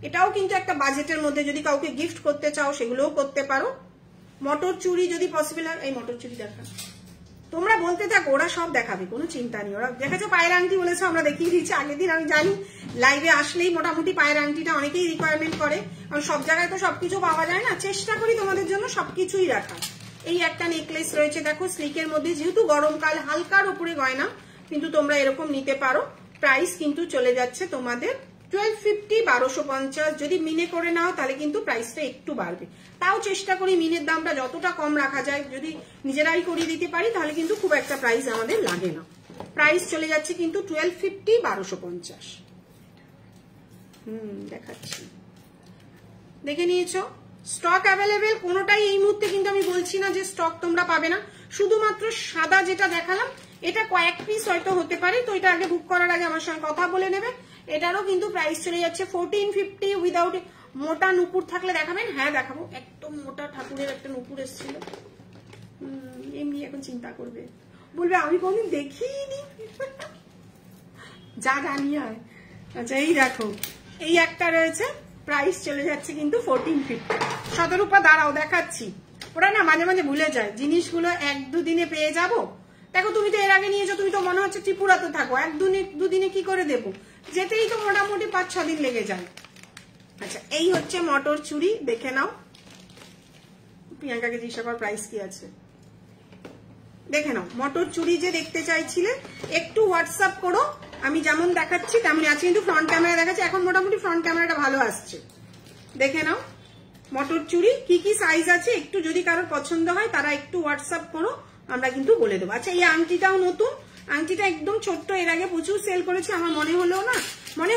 এটাও কিন্তু একটা বাজেটের মধ্যে, যদি কাউকে গিফট করতে চাও সেগুলোও করতে পারো। মটর চুড়ি যদি পসিবল হয়, এই মটর চুড়ি দেখা, তোমরা বলতে থাকো, ওরা সব দেখাবে, কোনো চিন্তা নেই। ওরা দেখেছো পায়ের আংটি বলেছো, আমরা দেখিয়ে দিচ্ছি আগের দিন। আমি জানি লাইভে আসলেই মোটামুটি পায়ের আংটিটা অনেকেই রিকোয়ারমেন্ট করে, কারণ সব জায়গায় তো সবকিছু পাওয়া যায় না, চেষ্টা করি তোমাদের জন্য সবকিছুই রাখা। এই একটা নেকলেস রয়েছে দেখো স্লিকের মধ্যে, যেহেতু গরমকাল, হালকার উপরে গয়না, কিন্তু তোমরা এরকম নিতে পারো। প্রাইস কিন্তু চলে যাচ্ছে তোমাদের 1250 1250। যদি মিনে করে নাও তাহলে কিন্তু প্রাইসটা একটু বাড়বে, তাও চেষ্টা করি মিনের দামটা যতটা কম রাখা যায়। যদি নিজেরাই করিয়ে দিতে পারি তাহলে কিন্তু খুব একটা প্রাইস আমাদের লাগে না। প্রাইস চলে যাচ্ছে কিন্তু 1250 1250। দেখাচ্ছি, দেখে নিয়েছো? স্টক অ্যাভেলেবেল কোনোটাই এই মুহূর্তে কিন্তু আমি বলছি না যে স্টক তোমরা পাবে না, শুধুমাত্র সাদা যেটা দেখালাম এটা কয়েক পিস হয়তো হতে পারে, তো এটা আগে বুক করার আগে আমার সঙ্গে কথা বলে নেবে। এটারও কিন্তু প্রাইস চলে যাচ্ছে 1450 উইদাউট। মোটা নুপুর থাকলে দেখাবেন? হ্যাঁ দেখাবো, একদম মোটা ঠাকুরের একটা নুপুর এসেছিল, এমনি এখন চিন্তা করবে, বলবে আমি কোনদিন দেখিনি, যা জানি হয়। আচ্ছা এই দেখো, এই একটা রয়েছে, প্রাইস চলে যাচ্ছে কিন্তু 1450। শতরূপা দাঁড়াও দেখাচ্ছি, ওরা না মাঝে মাঝে ভুলে যায় জিনিসগুলো, 1-2 দিনে পেয়ে যাবো, দেখো তুমি তো এর আগে নিয়েছো, তুমি তো মনে হচ্ছে ত্রিপুরাতে থাকো, দুদিনে কি করে দেবো, যেতেই তো মোটামুটি 5-6 দিন লেগে যায়। আচ্ছা, এই হচ্ছে মটর চুড়ি, দেখে নাও। প্রিয়াঙ্কাকে জিজ্ঞাসা কর প্রাইস কি আছে, দেখে নাও। মটর চুড়ি যে দেখতে চাইছিলে একটু হোয়াটসঅ্যাপ করো, আমি যেমন দেখাচ্ছি তেমনি আছে, কিন্তু ফ্রন্ট ক্যামেরা দেখাচ্ছি, এখন মোটামুটি ফ্রন্ট ক্যামেরাটা ভালো আসছে। দেখে নাও মটর চুড়ি কি কি সাইজ আছে, একটু যদি কারোর পছন্দ হয় তারা একটু হোয়াটসঅ্যাপ করো, আমরা কিন্তু বলে দেবো। আচ্ছা, এই আংটিটাও নতুন, আংটিটা একদম ছোট্ট, এর আগে প্রচুর সেল করেছে, আমার মনে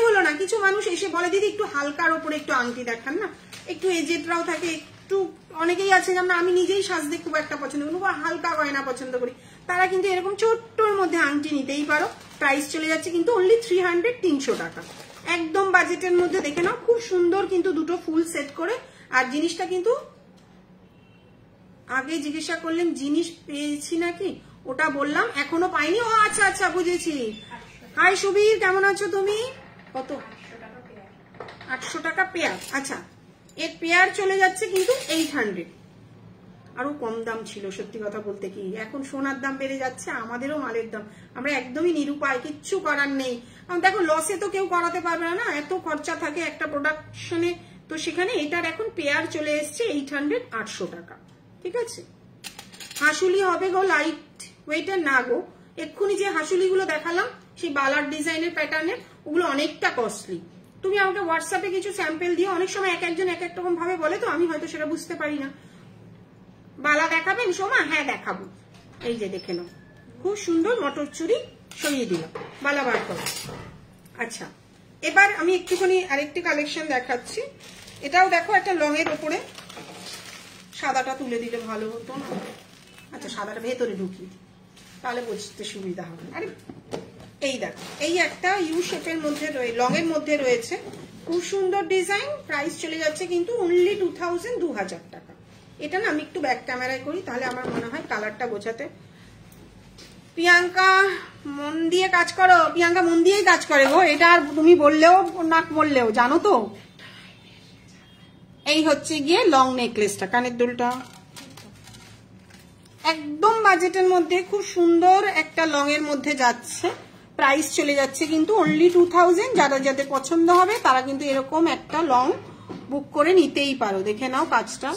হলো না কিছু মানুষ এসে বলে দিদি একটু হালকার ওপরে একটু আংটি দেখান না, একটু এজেটরাও থাকে, একটু অনেকেই আছে যেমন আমি নিজেই সাজতে খুব একটা পছন্দ করি, হালকা গয়না পছন্দ করি, তারা কিন্তু এরকম ছোট্টর মধ্যে আংটি নিতেই পারো। প্রাইস চলে যাচ্ছে কিন্তু অনলি 300 টাকা, একদম বাজেটের মধ্যে। দেখে নাও খুব সুন্দর কিন্তু দুটো ফুল সেট করে। আর জিনিসটা কিন্তু আগে জিজ্ঞাসা করলেন জিনিস পেয়েছি নাকি, ওটা বললাম এখনো পাইনি। ও আচ্ছা আচ্ছা, বুঝেছি। হাই সুবীর, কেমন আছো তুমি? কত? 800 টাকা পেয়ার। আচ্ছা, এর পেয়ার চলে যাচ্ছে কিন্তু 800, আরো কম দাম ছিল সত্যি কথা বলতে কি, এখন সোনার দাম বেড়ে যাচ্ছে, আমাদেরও মালের দাম, আমরা একদমই নিরুপায়, কিচ্ছু করার নেই। কারণ দেখো লসে তো কেউ করাতে পারবে না, এত খরচা থাকে একটা প্রোডাকশনে, তো সেখানে এটার এখন পেয়ার চলে এসছে 800 টাকা। ঠিক আছে, হাসুলি হবে গো লাইট ওয়েটের না গো, এক্ষুনি যে হাসুলিগুলো দেখালাম সেই বালার ডিজাইনের প্যাটার্নের, ওগুলো অনেকটা কস্টলি। তুমি আমাকে হোয়াটসঅ্যাপে কিছু স্যাম্পল দিও, অনেক সময় এক একজন এক এক রকম ভাবে বলে, তো আমি হয়তো সেটা বুঝতে পারি না। বালা দেখাবেন সোমা? হ্যাঁ দেখাবো। এই যে দেখে নাও, খুব সুন্দর মটর চুড়ি সরিয়ে দিলাম, বালা বার করো। আচ্ছা, এবার আমি একটুখানি আরেকটি কালেকশন দেখাচ্ছি, এটাও দেখো একটা লং এর ওপরে, সাদাটা তুলে দিলে ভালো হতো না। আচ্ছা, সাদাটা ভেতরে ঢুকিয়ে দিই, তাহলে বুঝতে সুবিধা হবে। আরে এই দেখো, এই একটা ইউ শেপের মধ্যে লং এর মধ্যে রয়েছে, খুব সুন্দর ডিজাইন। প্রাইস চলে যাচ্ছে কিন্তু অনলি 2000 টাকা। এটা না আমি একটু ব্যাক ক্যামেরায় করি, তাহলে আমার মনে হয় কালারটা বোঝাতে। প্রিয়াঙ্কা মন দিয়ে কাজ করো, প্রিয়াঙ্কা মন দিয়েই কাজ করে গো, এটা আর তুমি বললেও না বললেও জানো তো। এই হচ্ছে গিয়ে লং নেকলেসটা, কানের দুলটা একদম বাজেটের মধ্যে, খুব সুন্দর একটা লং এর মধ্যে যাচ্ছে। প্রাইস চলে যাচ্ছে কিন্তু অনলি 2000। যারা যাদের পছন্দ হবে তারা কিন্তু এরকম একটা লং বুক করে নিতেই পারো। দেখে নাও কাজটা,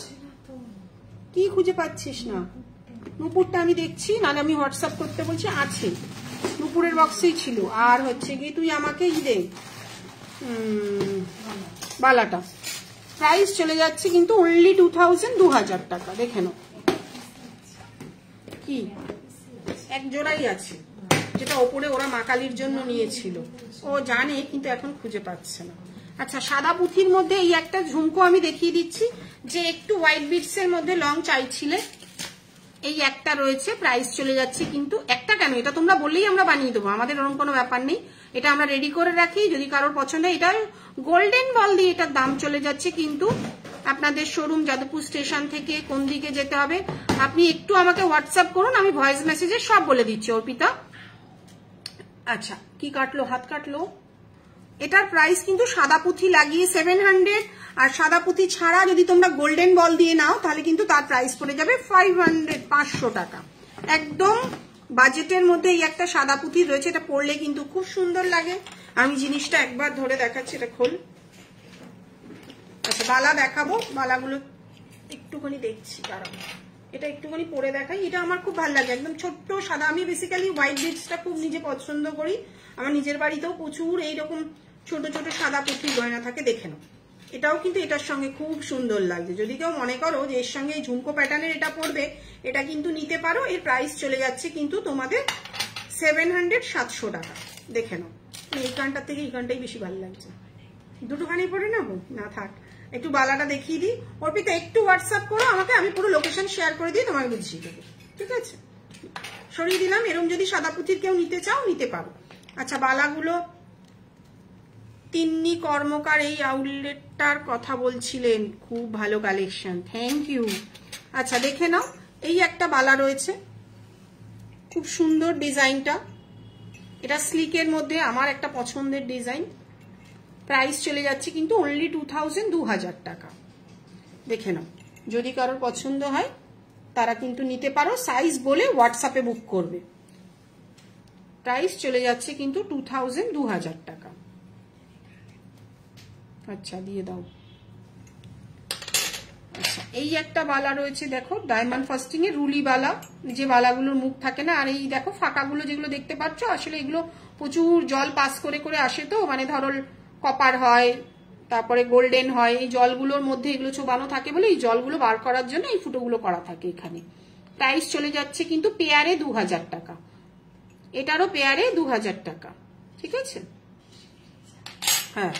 কি খুঁজে পাচ্ছিস না? নুপুরটা আমি দেখছি, নাহলে আমি হোয়াটসঅ্যাপ করতে বলছি, আছে নুপুরের বক্সেই ছিল। আর হচ্ছে কি তুই আমাকে দে বালাটা, প্রাইস চলে যাচ্ছে কিন্তু অনলি 2000 টাকা। দেখে নাও কি এক জোড়াই আছে, যেটা ওপরে ওরা মা কালীর জন্য নিয়েছিল, ও জানে কিন্তু এখন খুঁজে পাচ্ছে না। আচ্ছা, সাদা পুঁথির মধ্যে এই একটা ঝুমকো আমি দেখিয়ে দিচ্ছি, যে একটু হোয়াইট বিটস এর মধ্যে লং চাইছিলে, এই একটা রয়েছে। প্রাইস চলে যাচ্ছে কিন্তু, একটা কেন, এটা তোমরা বললেই আমরা বানিয়ে দেবো, আমাদের ওরকম কোনো ব্যাপার নেই, এটা আমরা রেডি করে রাখি, যদি কারোর পছন্দ। এটা গোল্ডেন বল দিয়ে এটার দাম চলে যাচ্ছে কিন্তু আপনাদের শোরুম যাদবপুর স্টেশন থেকে কোন দিকে যেতে হবে আপনি একটু আমাকে হোয়াটসঅ্যাপ করুন, আমি ভয়েস মেসেজে সব বলে দিচ্ছি অর্পিতা। আচ্ছা, কি কাটলো, হাত কাটলো। এটার প্রাইস কিন্তু সাদা পুঁথি লাগিয়ে 700, আর সাদা পুঁথি ছাড়া যদি তোমরা গোল্ডেন বল দিয়ে নাও তাহলে কিন্তু তার প্রাইস পড়ে যাবে 500 টাকা। একদম বাজেটের মধ্যে এই একটা সাদা পুঁথি রয়েছে, এটা পরলে কিন্তু খুব সুন্দর লাগে। আমি জিনিসটা একবার ধরে দেখাচ্ছি, এটা খোল। আচ্ছা, বালা দেখাবো, বালাগুলো একটুখানি দেখছি, কারণ এটা একটুখানি পরে দেখাই। এটা আমার খুব ভালো লাগে, একদম ছোট্ট সাদা। আমি বেসিক্যালি হোয়াইট বিটসটা খুব নিজে পছন্দ করি, আমার নিজের বাড়িতেও প্রচুর এইরকম ছোট ছোট সাদা পুঁথির গয়না থাকে। দেখে নাও, এটাও কিন্তু এটার সঙ্গে খুব সুন্দর লাগছে। যদি কেউ মনে করো যে এর সঙ্গে ঝুমকো প্যাটার্নের এটা পরবে, এটা কিন্তু নিতে পারো। এর প্রাইস চলে যাচ্ছে কিন্তু তোমাদের 700 টাকা। দেখে নাও, এই কানটার থেকে এই কানটাই বেশি ভালো লাগছে। দুটোখানি পরে নেবো না, থাক, একটু বালাটা দেখিয়ে দিই। অর্পিতা একটু হোয়াটসঅ্যাপ করো আমাকে, আমি পুরো লোকেশন শেয়ার করে দিয়ে তোমাকে বুঝিয়ে দেবো, ঠিক আছে? সরিয়ে দিলাম। এরকম যদি সাদা পুঁথির কেউ নিতে চাও নিতে পারো। আচ্ছা, বালাগুলো তিন্নি কর্মকার এই আউটলেটটার কথা বলছিলেন, খুব ভালো কালেকশন, থ্যাংক ইউ। আচ্ছা, দেখে নাও, এই একটা বালা রয়েছে, খুব সুন্দর ডিজাইনটা, এটা স্লিকের মধ্যে আমার একটা পছন্দের ডিজাইন। প্রাইস চলে যাচ্ছে কিন্তু অনলি 2000 টাকা। দেখে নাও, যদি কারোর পছন্দ হয় তারা কিন্তু নিতে পারো, সাইজ বলে হোয়াটসঅ্যাপে বুক করবে। প্রাইস চলে যাচ্ছে কিন্তু 2000 টাকা। আচ্ছা দিয়ে দাও। আচ্ছা এই একটা বালা রয়েছে দেখো, ডায়মন্ড ফাস্টিং এর রুলি বালা, যে বালাগুলোর মুখ থাকে না, আর এই দেখো ফাঁকাগুলো যেগুলো দেখতে পাচ্ছ, আসলে এগুলো প্রচুর জল পাস করে করে আসে, তো মানে ধরো কপার হয়, তারপরে গোল্ডেন হয়, এই জলগুলোর মধ্যে এগুলো চোবানো থাকে বলে এই জলগুলো বার করার জন্য এই ফুটোগুলো করা থাকে এখানে। প্রাইস চলে যাচ্ছে কিন্তু পেয়ারে 2000 টাকা, এটারও পেয়ারে 2000 টাকা। ঠিক আছে, হ্যাঁ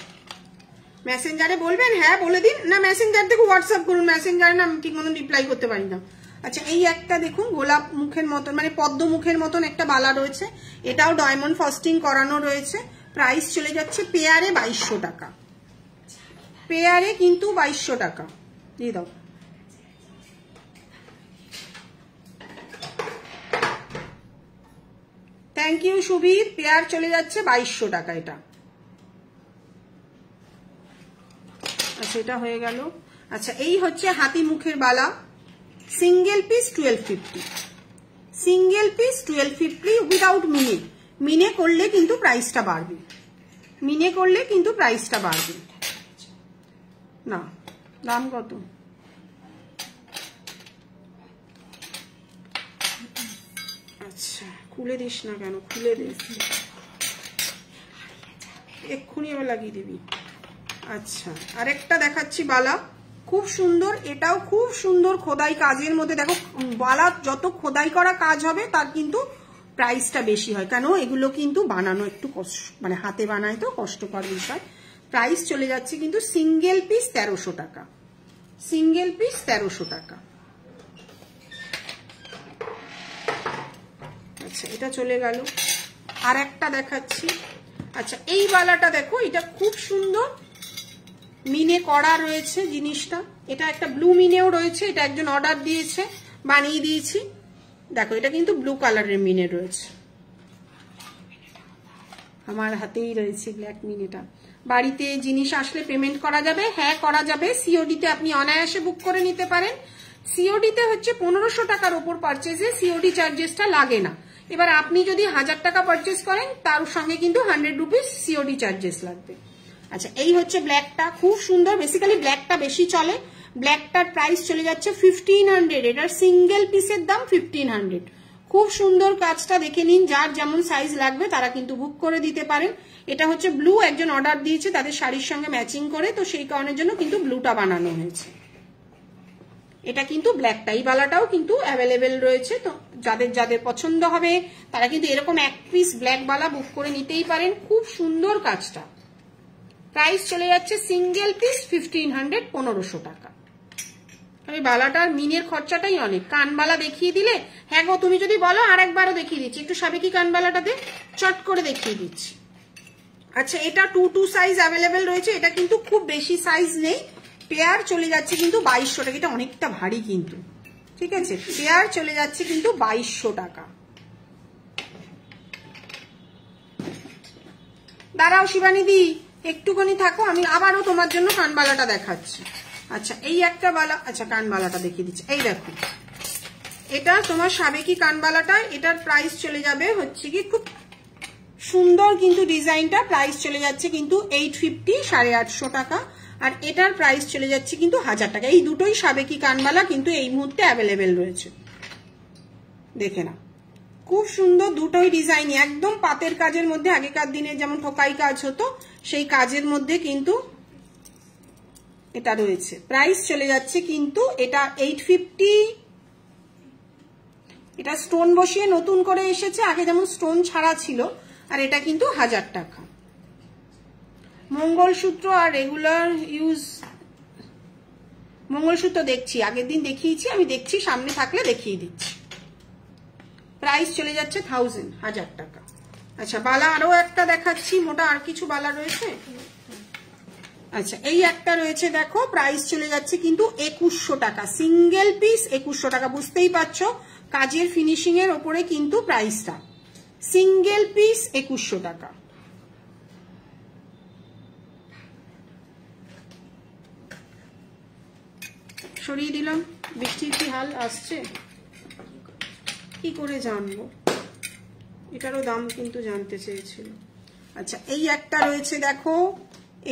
মেসেঞ্জারে বলবেন, হ্যাঁ বলে দিন না, মেসেঞ্জার থেকে হোয়াটসঅ্যাপ করুন, মেসেঞ্জারে না আমি ঠিক মতন রিপ্লাই করতে পারি না। আচ্ছা এই একটা দেখুন গোলাপ মুখের মতন মানে পদ্ম মুখের মতন একটা বালা রয়েছে, এটাও ডায়মন্ড ফাস্টিং করানো রয়েছে। প্রাইস চলে যাচ্ছে পেয়ারে 2200 টাকা, পেয়ারে কিন্তু 2200 টাকা। দিয়ে দাও। থ্যাংক ইউ সুবীর, পেয়ার চলে যাচ্ছে 2200 টাকা এটা। আচ্ছা এটা হয়ে গেল। আচ্ছা এই হচ্ছে হাতি মুখের বালা, single piece 1250, single piece 1250 without মিনে, মিনে করলে কিন্তু প্রাইসটা বাড়বে, মিনে করলে কিন্তু প্রাইসটা বাড়বে না। দাম কত? আচ্ছা খুলে দিস না কেন, খুলে দে এক্ষুনি এবার লাগিয়ে দিবি। আচ্ছা আরেকটা দেখাচ্ছি বালা, খুব সুন্দর, এটাও খুব সুন্দর খোদাই কাজের মধ্যে। দেখো বালা যত খোদাই করা কাজ হবে তার কিন্তু প্রাইসটা বেশি হয়, কেন এগুলো কিন্তু বানানো একটু কষ্ট, মানে হাতে বানায় তো কষ্টকর বিষয়। প্রাইস চলে যাচ্ছে কিন্তু সিঙ্গেল পিস 1300 টাকা, সিঙ্গেল পিস 1300 টাকা। আচ্ছা এটা চলে গেল। আর একটা দেখাচ্ছি। আচ্ছা এই বালাটা দেখো, এটা খুব সুন্দর মিনে করা রয়েছে জিনিসটা, এটা একটা ব্লু মিনেও রয়েছে, এটা একজন অর্ডার দিয়েছে বানিয়ে দিয়েছি। দেখো এটা কিন্তু ব্লু কালারের মিনে রয়েছে, আমার হাতেই রয়েছে ব্ল্যাক মিনেটা। বাড়িতে জিনিস আসলে পেমেন্ট করা যাবে, হ্যাঁ করা যাবে। সিওডি তে আপনি অনায়াসে বুক করে নিতে পারেন। সিওডি তে হচ্ছে 1500 টাকার ওপর পারচেজে সিওডি চার্জেসটা লাগে না। এবার আপনি যদি 1000 টাকা পারচেজ করেন তার সঙ্গে কিন্তু 100 রুপিস সিওডি চার্জেস লাগবে। আচ্ছা এই হচ্ছে ব্ল্যাকটা, খুব সুন্দর, বেসিক্যালি ব্ল্যাকটা বেশি চলে। ব্ল্যাকটার প্রাইস চলে যাচ্ছে 1500, এটার সিঙ্গেল পিসের দাম 1500। খুব সুন্দর কাজটা, দেখে নিন, যার যেমন সাইজ লাগবে তারা কিন্তু বুক করে দিতে পারেন। এটা হচ্ছে ব্লু, একজন অর্ডার দিয়েছে তাদের শাড়ির সঙ্গে ম্যাচিং করে, তো সেই কারণের জন্য কিন্তু ব্লুটা বানানো হয়েছে। এটা কিন্তু ব্ল্যাকটা, এই বালাটাও কিন্তু অ্যাভেলেবেল রয়েছে, তো যাদের যাদের পছন্দ হবে তারা কিন্তু এরকম এক পিস ব্ল্যাক বালা বুক করে নিতেই পারেন। খুব সুন্দর কাজটা। প্রাইস চলে যাচ্ছে সিঙ্গেল পিস 1500, 1500 টাকা। আমি বালাটার মিনের খরচাটাই অনেক। কানবালা দেখিয়ে দিলে, হ্যাঁ গো তুমি যদি বলো আর একবারও দেখিয়ে দিচ্ছি, একটু সাবেকি কানবালাটাতে চট করে দেখিয়ে দিচ্ছি। আচ্ছা এটা 2 সাইজ অ্যাভেলেবেল রয়েছে, এটা কিন্তু খুব বেশি সাইজ নেই। পেয়ার চলে যাচ্ছে কিন্তু 2200 টাকা, এটা অনেকটা ভারী কিন্তু, ঠিক আছে। পেয়ার চলে যাচ্ছে কিন্তু 2200 টাকা। দাঁড়াও শিবানীদি একটুখানি থাকো, আমি আবারও তোমার জন্য কানবালাটা দেখাচ্ছি। আচ্ছা এই একটা বালা, আচ্ছা কানবালাটা দেখিয়ে দিচ্ছি। এই দেখো এটা তোমার সাবেকি কানবালাটা, এটার প্রাইস চলে যাবে হচ্ছে কি, খুব সুন্দর কিন্তু ডিজাইনটা, প্রাইস চলে যাচ্ছে কিন্তু 850, 850 টাকা। আর এটার প্রাইস চলে যাচ্ছে কিন্তু 1000 টাকা। এই দুটোই সাবেকি কানবালা কিন্তু এই মুহূর্তে অ্যাভেলেবেল রয়েছে, দেখে না। খুব সুন্দর দুটোই ডিজাইন, একদম পাতের কাজের মধ্যে, আগেকার দিনে যেমন ঠোকাই কাজ হতো সেই কাজের মধ্যে কিন্তু এটা রয়েছে। প্রাইস চলে যাচ্ছে কিন্তু এটা 850। এটা স্টোন বসিয়ে নতুন করে এসেছে, আগে যেমন স্টোন ছাড়া ছিল। আর এটা কিন্তু 1000 টাকা। মঙ্গলসূত্র আর রেগুলার ইউজ, মঙ্গলসূত্র দেখছি, আগের দিন দেখিয়েছি, আমি দেখছি, সামনে থাকলে দেখিয়ে দিচ্ছি। প্রাইস চলে যাচ্ছে 1000 টাকা। আচ্ছা বালা আরো একটা দেখাচ্ছি, মোটা আর কিছু বালা রয়েছে। আচ্ছা এই একটা রয়েছে দেখো, প্রাইস চলে যাচ্ছে কিন্তু 2100 টাকা, সিঙ্গেল পিস 2100 টাকা। বুঝতেই পারছো কাজের ফিনিশিং এর ওপরে কিন্তু প্রাইসটা, সিঙ্গেল পিস 2100 টাকা। সরিয়ে দিলাম, বৃষ্টির কি হাল আসছে কি করে জানবো। এটারও দাম কিন্তু জানতে চেয়েছিল। আচ্ছা এই একটা রয়েছে দেখো,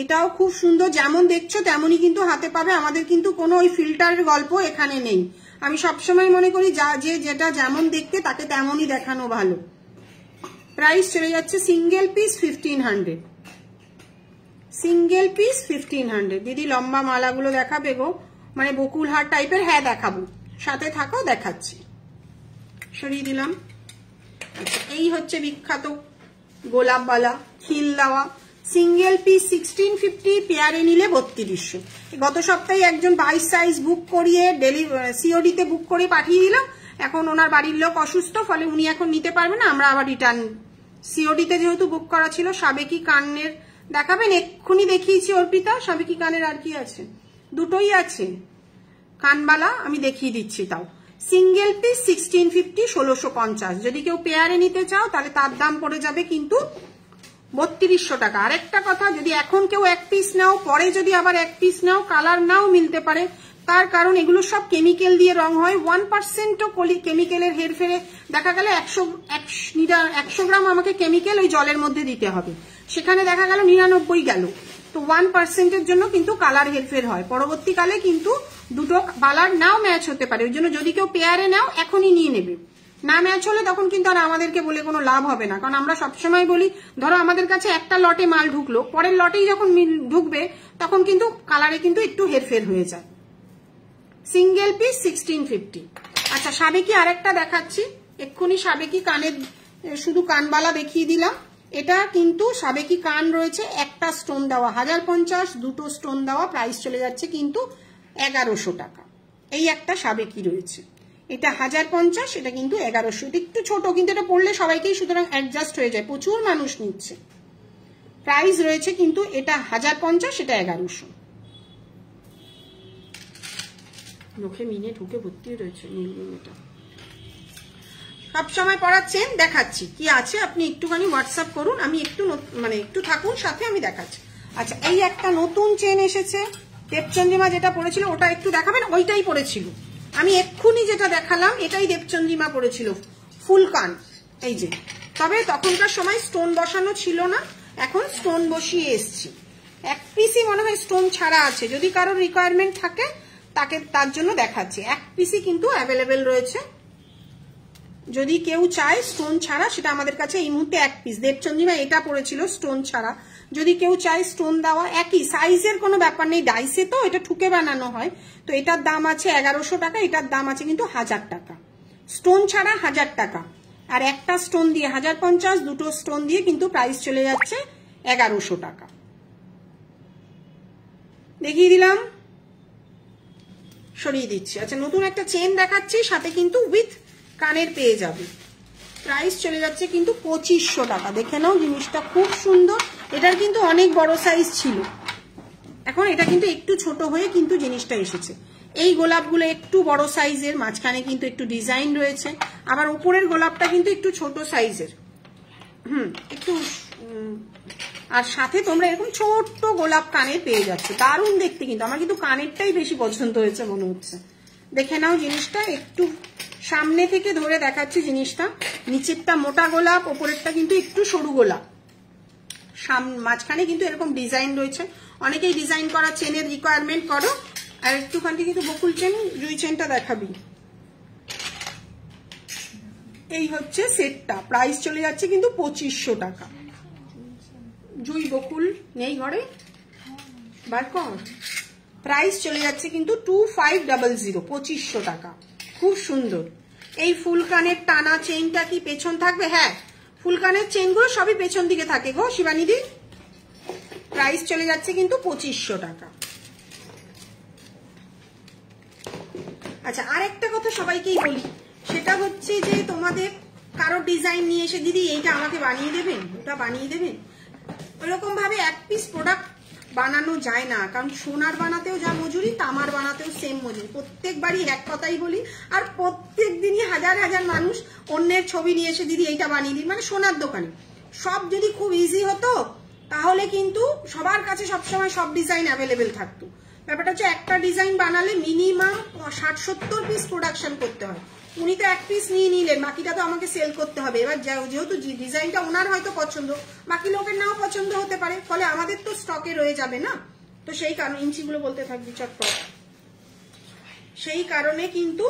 এটাও খুব সুন্দর, যেমন দেখছো তেমনই কিন্তু হাতে পাবে। আমাদের কিন্তু কোনো ওই ফিল্টারের গল্প এখানে নেই। আমি সবসময় মনে করি যেটা যেমন দেখতে তাকে তেমনই দেখানো ভালো। প্রাইস চলে যাচ্ছে সিঙ্গেল পিস 1500, সিঙ্গেল পিস 1500। দিদি লম্বা মালাগুলো দেখাবে গো, মানে বকুল হার টাইপের? হ্যাঁ দেখাবো, সাথে থাকো, দেখাচ্ছি। সরিয়ে দিলাম। আচ্ছা এই হচ্ছে বিখ্যাত গোলাপবালা খিল দেওয়া, সিঙ্গেল পিস 1650, পেয়ারে নিলে 3200। গত সপ্তাহে একজন 22 সাইজ বুক করিয়ে সিওডি তে বুক করে পাঠিয়ে দিলাম। এখন ওনার বাড়ির লোক অসুস্থ, ফলে উনি এখন নিতে পারবেন না, আমরা আবার রিটার্ন। সিওডি তে যেহেতু বুক করা ছিল। সাবেকি কানের দেখাবেন? এক্ষুনি দেখিয়েছি অর্পিতা। সাবেকি কানের আর কি আছে? দুটোই আছে কানবালা, আমি দেখিয়ে দিচ্ছি। তাও সিঙ্গেল পিস 1650, 1650। যদি কেউ পেয়ারে নিতে চাও তাহলে তার দাম পড়ে যাবে কিন্তু 3200 টাকা। আরেকটা কথা, যদি এখন কেউ এক পিস নাও, পরে যদি আবার এক পিস নাও, কালার নাও মিলতে পারে। তার কারণ এগুলো সব কেমিক্যাল দিয়ে রং হয়। 1%ও কেমিক্যালের হেরফেরে দেখা গেল 100 গ্রাম আমাকে কেমিক্যাল ওই জলের মধ্যে দিতে হবে, সেখানে দেখা গেল 99 গেল। তো 1%-এর জন্য কিন্তু কালার হেরফের হয়। পরবর্তীকালে কিন্তু দুটো কালার নাও ম্যাচ হতে পারে। ওই জন্য যদি কেউ পেয়ারে নাও এখনই নিয়ে নেবে, না ম্যাচ হলে তখন কিন্তু আর আমাদেরকে বলে কোনো লাভ হবে না। কারণ আমরা সবসময় বলি, ধরো আমাদের কাছে একটা লটে মাল ঢুকলো, পরের লটেই যখন ঢুকবে তখন কিন্তু কালারে কিন্তু একটু হেরফের হয়ে যায়। Single piece 1650। আচ্ছা সাবেকি আরেকটা দেখাচ্ছি এক্ষুনি। সাবেকি কানের শুধু কানবালা দেখিয়ে দিলাম। এটা কিন্তু সাবেকি কান রয়েছে, একটা স্টোন দেওয়া 1050, দুটো স্টোন দেওয়া। প্রাইস চলে যাচ্ছে কিন্তু 1100 টাকা। এই একটা সাবেকি রয়েছে, এটা 1050, এটা কিন্তু 1100। এটা একটু ছোট, কিন্তু এটা পড়লে সবাইকেই সুতরাং অ্যাডজাস্ট হয়ে যায়, প্রচুর মানুষ নিচ্ছে। প্রাইস রয়েছে কিন্তু এটা 1050, এটা 1100। মুখে মিনে ঢুকে ভর্তি রয়েছে নীলমিটা। সবসময় পরার চেন দেখাচ্ছি, কি আছে আপনি একটুখানি হোয়াটসঅ্যাপ করুন, আমি একটু থাকুন সাথে, আমি দেখাচ্ছি। আচ্ছা এই একটা নতুন চেন এসেছে, দেবচন্দ্রিমা যেটা পড়েছিল ওটা একটু দেখাবেন? ওইটাই পড়েছিল, আমি এক্ষুনি যেটা দেখালাম এটাই দেবচন্দ্রিমা পড়েছিল, ফুল কান। এই যে, তবে তখনকার সময় স্টোন বসানো ছিল না, এখন স্টোন বসিয়ে এসছি। এক পিসই মনে হয় স্টোন ছাড়া আছে, যদি কারোর রিকোয়ারমেন্ট থাকে তার জন্য দেখাচ্ছি। এক পিসই কিন্তু অ্যাভেলেবেল রয়েছে, যদি কেউ চায় স্টোন ছাড়া। সেটা আমাদের কাছে এই মুহূর্তে এক পিস। দেবচন্দ্রিমা এটা পড়েছিল স্টোন ছাড়া, যদি কেউ চায় স্টোন দেওয়া, একই সাইজের কোনো ব্যাপার নেই, ডাইসে তো এটা ঠুকে বানানো হয়। তো এটার দাম আছে 1100 টাকা, এটার দাম আছে কিন্তু 1000 টাকা। স্টোন ছাড়া 1000 টাকা, আর একটা স্টোন দিয়ে 1050, দুটো স্টোন দিয়ে কিন্তু প্রাইস চলে যাচ্ছে 1100 টাকা। দেখিয়ে দিলাম, সরিয়ে দিচ্ছি। আচ্ছা নতুন একটা চেন দেখাচ্ছি, সাথে কিন্তু উইথ কানের পেয়ে যাবে। প্রাইস চলে যাচ্ছে কিন্তু 2500 টাকা। দেখে নাও, জিনিসটা খুব সুন্দর। এটার কিন্তু অনেক বড় সাইজ ছিল, এখন এটা কিন্তু একটু ছোট হয়ে কিন্তু জিনিসটা এসেছে। এই গোলাপগুলো একটু বড় সাইজের, মাঝখানে কিন্তু একটু ডিজাইন রয়েছে, আবার উপরের গোলাপটা কিন্তু একটু ছোট সাইজের, একটু। আর সাথে তোমরা এরকম ছোট্ট গোলাপ কানে পেয়ে যাচ্ছ, দারুণ দেখতে। কিন্তু আমার কিন্তু কানেরটাই বেশি পছন্দ হয়েছে মনে হচ্ছে। দেখে নাও জিনিসটা, একটু সামনে থেকে ধরে দেখাচ্ছি জিনিসটা। নিচেরটা মোটা গোলাপ, ওপরেরটা কিন্তু একটু সরু গোলাপ, মাঝখানে কিন্তু এরকম ডিজাইন রয়েছে। অনেকেই ডিজাইন করা চেনের রিকোয়ারমেন্ট করো। আর একটুখানি কিন্তু বকুল চেন, জুই চেনটা দেখাবি। এই হচ্ছে সেটটা, প্রাইস চলে যাচ্ছে কিন্তু 2500 টাকা। জুই বকুল নেই ঘরে, বার কর। প্রাইস চলে যাচ্ছে কিন্তু 2500, 2500 টাকা। খুব সুন্দর। এই ফুল কানের টানা চেইনটা কি পেছন থাকবে? হ্যাঁ, ফুল কানের চেইনগুলো সবই পেছন দিকে থাকে গো শিবানীদি। প্রাইস চলে যাচ্ছে কিন্তু 2500 টাকা। আচ্ছা আরেকটা কথা সবাইকেই বলি, সেটা হচ্ছে যে তোমাদের কারো ডিজাইন নিয়ে এসে দিদি এইটা আমাকে বানিয়ে দেবেন, ওটা বানিয়ে দেবেন, ওরকম ভাবে এক পিস প্রোডাক্ট বানানো যায় না। কারণ সোনার বানাতেও যা মজুরি, তামার বানাতেও সেম মজুরি। প্রত্যেকবারই এক কথাই বলি, আর প্রত্যেক দিনই হাজার হাজার মানুষ অন্যের ছবি নিয়ে এসে দিদি এইটা বানিয়ে দিন। মানে সোনার দোকানে সব যদি খুব ইজি হতো তাহলে কিন্তু সবার কাছে সবসময় সব ডিজাইন অ্যাভেলেবেল থাকতো। ব্যাপারটা হচ্ছে একটা ডিজাইন বানালে মিনিমাম 60-70 পিস প্রোডাকশন করতে হয়। উনি তো এক পিস নিয়ে নিলেন, বাকিটা তো আমাকে সেল করতে হবে। এবার যেহেতু ডিজাইনটা ওনার হয়তো পছন্দ, বাকি লোকের নাও পছন্দ হতে পারে, ফলে আমাদের তো স্টকে রয়ে যাবে না। তো সেই কারণে ইঞ্চিগুলো বলতে থাকবি চটপট। সেই কারণে কিন্তু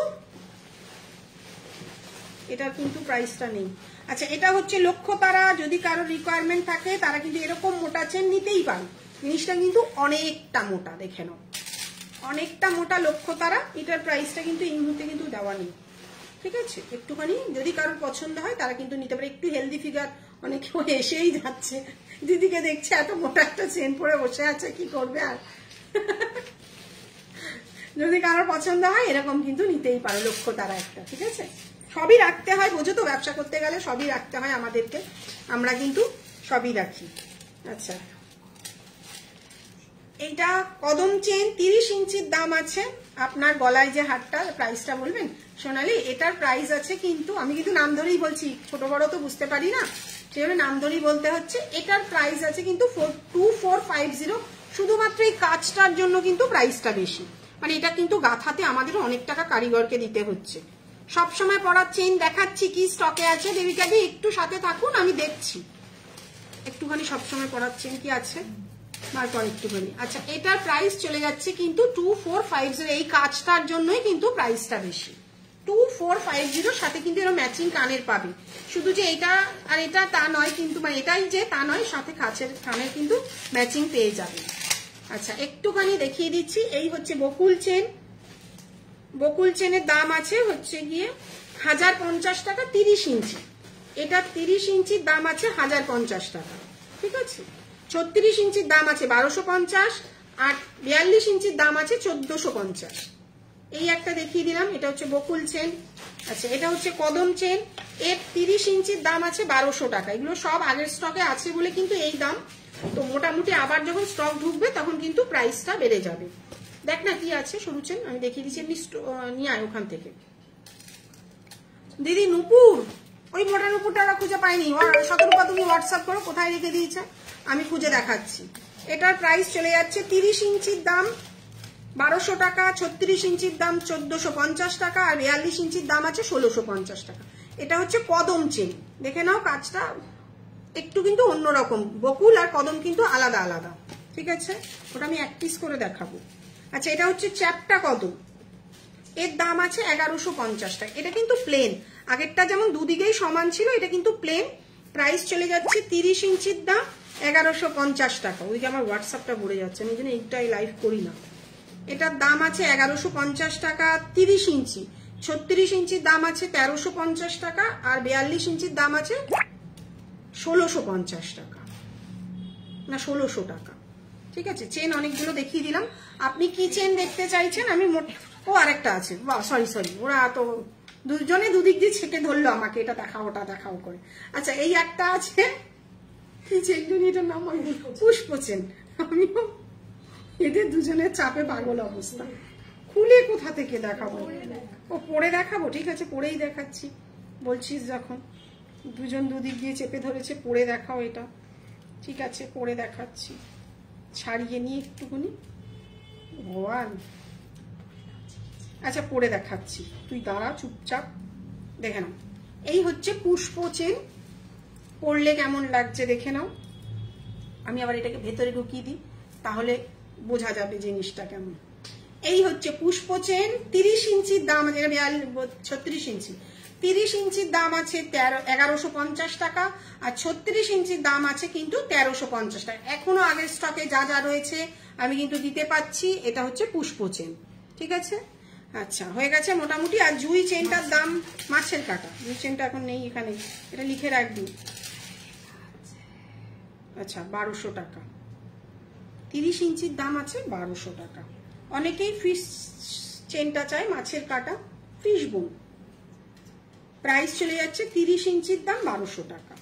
এটার কিন্তু প্রাইসটা নেই। আচ্ছা, এটা হচ্ছে লক্ষ্যতারা। যদি কারোর রিকোয়ারমেন্ট থাকে তারা কিন্তু এরকম মোটা চেন নিতেই পারে। জিনিসটা কিন্তু অনেকটা মোটা, দেখে নাও, অনেকটা মোটা লক্ষ্যতারা। এটার প্রাইসটা কিন্তু এই মুহূর্তে কিন্তু দেওয়া নেই, ঠিক আছে? একটুখানি যদি কারোর পছন্দ হয় তারা কিন্তু নিতে পারে। একটু হেলদি ফিগার, অনেকেও এসেই যাচ্ছে, দিদিকে দেখছে এত মোটা একটা চেন পরে বসে আছে, কি করবে আর। যদি কারোর পছন্দ হয় এরকম কিন্তু নিতেই পারো লক্ষ্যতারা একটা, ঠিক আছে? সবই রাখতে হয়, বোঝো তো, ব্যবসা করতে গেলে সবই রাখতে হয় আমাদেরকে, আমরা কিন্তু সবই রাখি। আচ্ছা, এইটা কদম চেন, 30 ইঞ্চির দাম আছে। আপনার গলায় যে হারটা, প্রাইসটা বলবেন সোনালি? এটার প্রাইস আছে কিন্তু, আমি কিন্তু নাম ধরেই বলছি, ছোট বড় তো বুঝতে পারি না, সেজন্য নাম ধরেই বলতে হচ্ছে। এটার প্রাইস আছে কিন্তু 2450। শুধুমাত্র এই কাজটার জন্য কিন্তু প্রাইসটা বেশি। মানে এটা কিন্তু গাঁথাতে আমাদের অনেক টাকা কারিগরকে দিতে হচ্ছে। সবসময় পরার চেন দেখাচ্ছি কি স্টকে আছে, দেবিকাদি একটু সাথে থাকুন, আমি দেখছি একটুখানি সবসময় পরার চেন কি আছে তারপর একটুখানি। আচ্ছা, এটার প্রাইস চলে যাচ্ছে কিন্তু 2450। এই কাজটার জন্যই কিন্তু প্রাইসটা বেশি। 2450 সাথে কিন্তু এর ম্যাচিং কানের পাবে। শুধু যে এটা আর এটা তা নয় কিন্তু, মানে এটাই যে তা নয়, সাথে কানের কিন্তু ম্যাচিং পেয়ে যাবে। আচ্ছা, একটুখানি দেখিয়ে দিচ্ছি। এই হচ্ছে বকুল চেন। বকুল চেনের দাম আছে হচ্ছে গিয়ে 1050 টাকা, 30 ইঞ্চি। এটা 30 ইঞ্চির দাম আছে 1050 টাকা, ঠিক আছে? 36 ইঞ্চির দাম আছে 1250, আর 42 ইঞ্চির দাম আছে 1450। এই একটা দেখিয়ে দিলাম, এটা হচ্ছে বকুল চেন। আচ্ছা, এটা হচ্ছে কদম চেন। এর 30 ইঞ্চির দাম আছে 1200 টাকা। এগুলো সব আগের স্টকে আছে বলে কিন্তু এই দাম। তো মোটামুটি আবার যখন স্টক ঢুকবে তখন কিন্তু প্রাইসটা বেড়ে যাবে। দেখ না কি আছে সরু চেন, আমি দেখিয়ে দিচ্ছি, এমনি নিয়ে আয় ওখান থেকে। দিদি নুপুর, ওই মোটা নুপুরটা খুঁজে পাইনি। শতরূপা তুমি হোয়াটসঅ্যাপ করো কোথায় রেখে দিয়েছে, আমি খুঁজে দেখাচ্ছি। এটার প্রাইস চলে যাচ্ছে 30 ইঞ্চির দাম 1200 টাকা, 36 ইঞ্চির দাম 1450 টাকা, আর 42 ইঞ্চির দাম আছে 1650 টাকা। এটা হচ্ছে কদম চেন। দেখে নাও কাজটা একটু কিন্তু অন্যরকম। বকুল আর কদম কিন্তু আলাদা আলাদা, ঠিক আছে? ওটা আমি এক পিস করে দেখাবো। আচ্ছা, এটা হচ্ছে চ্যাপ্টা কদম। এর দাম আছে 1150 টাকা। এটা কিন্তু প্লেন, আগেরটা যেমন দুদিকেই সমান ছিল, এটা কিন্তু প্লেন। প্রাইস চলে যাচ্ছে 30 ইঞ্চির দাম 1150 টাকা। ওই যে আমার হোয়াটসঅ্যাপটা ভরে যাচ্ছে, আমি যেন এইটাই লাইভ করি না। এটার দাম আছে 1150 টাকা 30 ইঞ্চি। 36 ইঞ্চির দাম আছে 1350 টাকা, আর 42 ইঞ্চির দাম আছে 1650 টাকা, না 1600 টাকা, ঠিক আছে? চেন অনেকগুলো দেখিয়ে দিলাম। আপনি কি চেন দেখতে চাইছেন? আমি ও আরেকটা আছে, সরি, ওরা তো দুজনে দুদিক দিয়ে ছেকে ধরলো আমাকে, এটা দেখাও ওটা দেখাও করে। আচ্ছা, এই একটা আছে, কি চেন জানি এটার নাম, পুষ্প চেন। আমিও এদের দুজনের চাপে পাগল অবস্থা। খুলে কোথা থেকে দেখাবো? ও পরে দেখাবো, ঠিক আছে, পরেই দেখাচ্ছি। বলছিস যখন দুজন দুদিক দিয়ে চেপে ধরেছে, পরে দেখাও এটা, ঠিক আছে? পরে দেখাচ্ছি, ছাড়িয়ে নিয়ে একটুখানি। ভগবান, আচ্ছা পরে দেখাচ্ছি, তুই দাঁড়া চুপচাপ, দেখে নাও। এই হচ্ছে পুষ্প চেন। পরলে কেমন লাগছে দেখে নাও। আমি আবার এটাকে ভেতরে ঢুকিয়ে দিই, তাহলে বোঝা যাবে জিনিসটা কেমন। এই হচ্ছে পুষ্প চেন। 30 ইঞ্চির দাম আছে, 36 ইঞ্চি। 30 ইঞ্চির দাম আছে 1150 টাকা, আর 36 ইঞ্চির দাম আছে কিন্তু 1350 টাকা। এখনো আগের স্টকে যা যা রয়েছে আমি কিন্তু দিতে পাচ্ছি। এটা হচ্ছে পুষ্প চেন, ঠিক আছে? আচ্ছা, হয়ে গেছে মোটামুটি। আর জুই চেনটার দাম, মাছের কাটা, জুই চেনটা এখন নেই এখানে, এটা লিখে রাখবি। আচ্ছা, 1200 টাকা। 30 ইঞ্চির দাম আছে 1200 টাকা। অনেকেই ফিশ চেনটা চায়, মাছের কাটা, ফিশ বোন। প্রাইস চলে যাচ্ছে 30 ইঞ্চির দাম 1200 টাকা।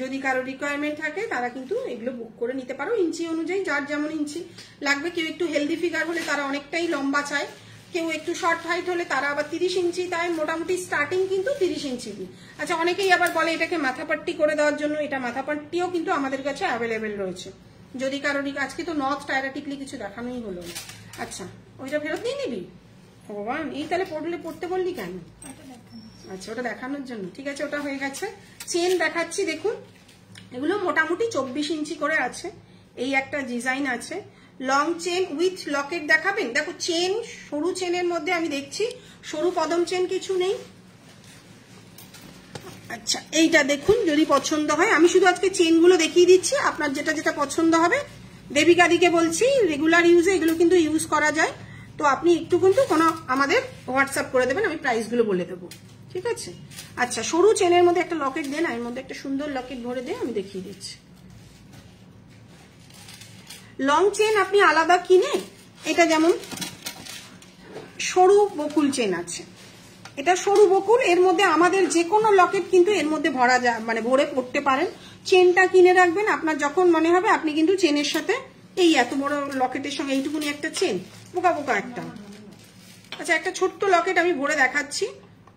যদি কারো রিকোয়ারমেন্ট থাকে তারা কিন্তু এগুলো বুক করে নিতে পারো, ইঞ্চি অনুযায়ী, যার যেমন ইঞ্চি লাগবে। কেউ একটু হেলদি ফিগার হলে তারা অনেকটাই লম্বা চায়, কেউ একটু শর্ট হাইট হলে তারা আবার 30 ইঞ্চি। তাই মোটামুটি স্টার্টিং কিন্তু 30 ইঞ্চি দিয়ে। আচ্ছা, অনেকেই আবার বলে এটাকে মাথাপাট্টি করে দেওয়ার জন্য, এটা মাথাপাট্টিও কিন্তু আমাদের কাছে অ্যাভেলেবেল রয়েছে। যদি কারোর, আজকে তো নথ টায়ারা টিকলি কিছু দেখানোই হলো না। আচ্ছা, ওইটা ফেরত নিয়ে নিবি, ভগবান, এই তাহলে পড়তে বললি কেন? আচ্ছা, ওটা দেখানোর জন্য, ঠিক আছে, ওটা হয়ে গেছে। চেন দেখাচ্ছি, দেখুন এগুলো মোটামুটি 24 ইঞ্চি করে আছে। এই একটা ডিজাইন আছে, লং চেন উইথ লকেট দেখাবেন। দেখো চেন, সরু চেনের মধ্যে আমি দেখছি সরু কদম চেন কিছু নেই। আচ্ছা, এইটা দেখুন, যদি পছন্দ হয়, আমি শুধু আজকে চেনগুলো দেখিয়ে দিচ্ছি, আপনার যেটা যেটা পছন্দ হবে। দেবিকাদিকে বলছি রেগুলার ইউজে এগুলো কিন্তু ইউজ করা যায়, তো আপনি একটু কিন্তু কোনো আমাদের হোয়াটসঅ্যাপ করে দেবেন, আমি প্রাইসগুলো বলে দেবো, ঠিক আছে। আচ্ছা, সরু চেনের মধ্যে একটা লকেট দেন, এর মধ্যে একটা সুন্দর লকেট ভরে দেন, আমি দেখিয়ে দিচ্ছি। লং চেন আপনি আলাদা কিনে, এটা যেমন সরু বকুল চেন আছে, এটা সরু বকুল, এর মধ্যে আমাদের যে কোনো লকেট কিন্তু এর মধ্যে ভরা যায়, মানে ভরে পড়তে পারেন। চেনটা কিনে রাখবেন, আপনার যখন মনে হবে আপনি কিন্তু চেনের সাথে এই এত বড় লকেটের সঙ্গে এইটুকুনি একটা চেন, বোকা বোকা একটা। আচ্ছা, একটা ছোট্ট লকেট আমি ভরে দেখাচ্ছি,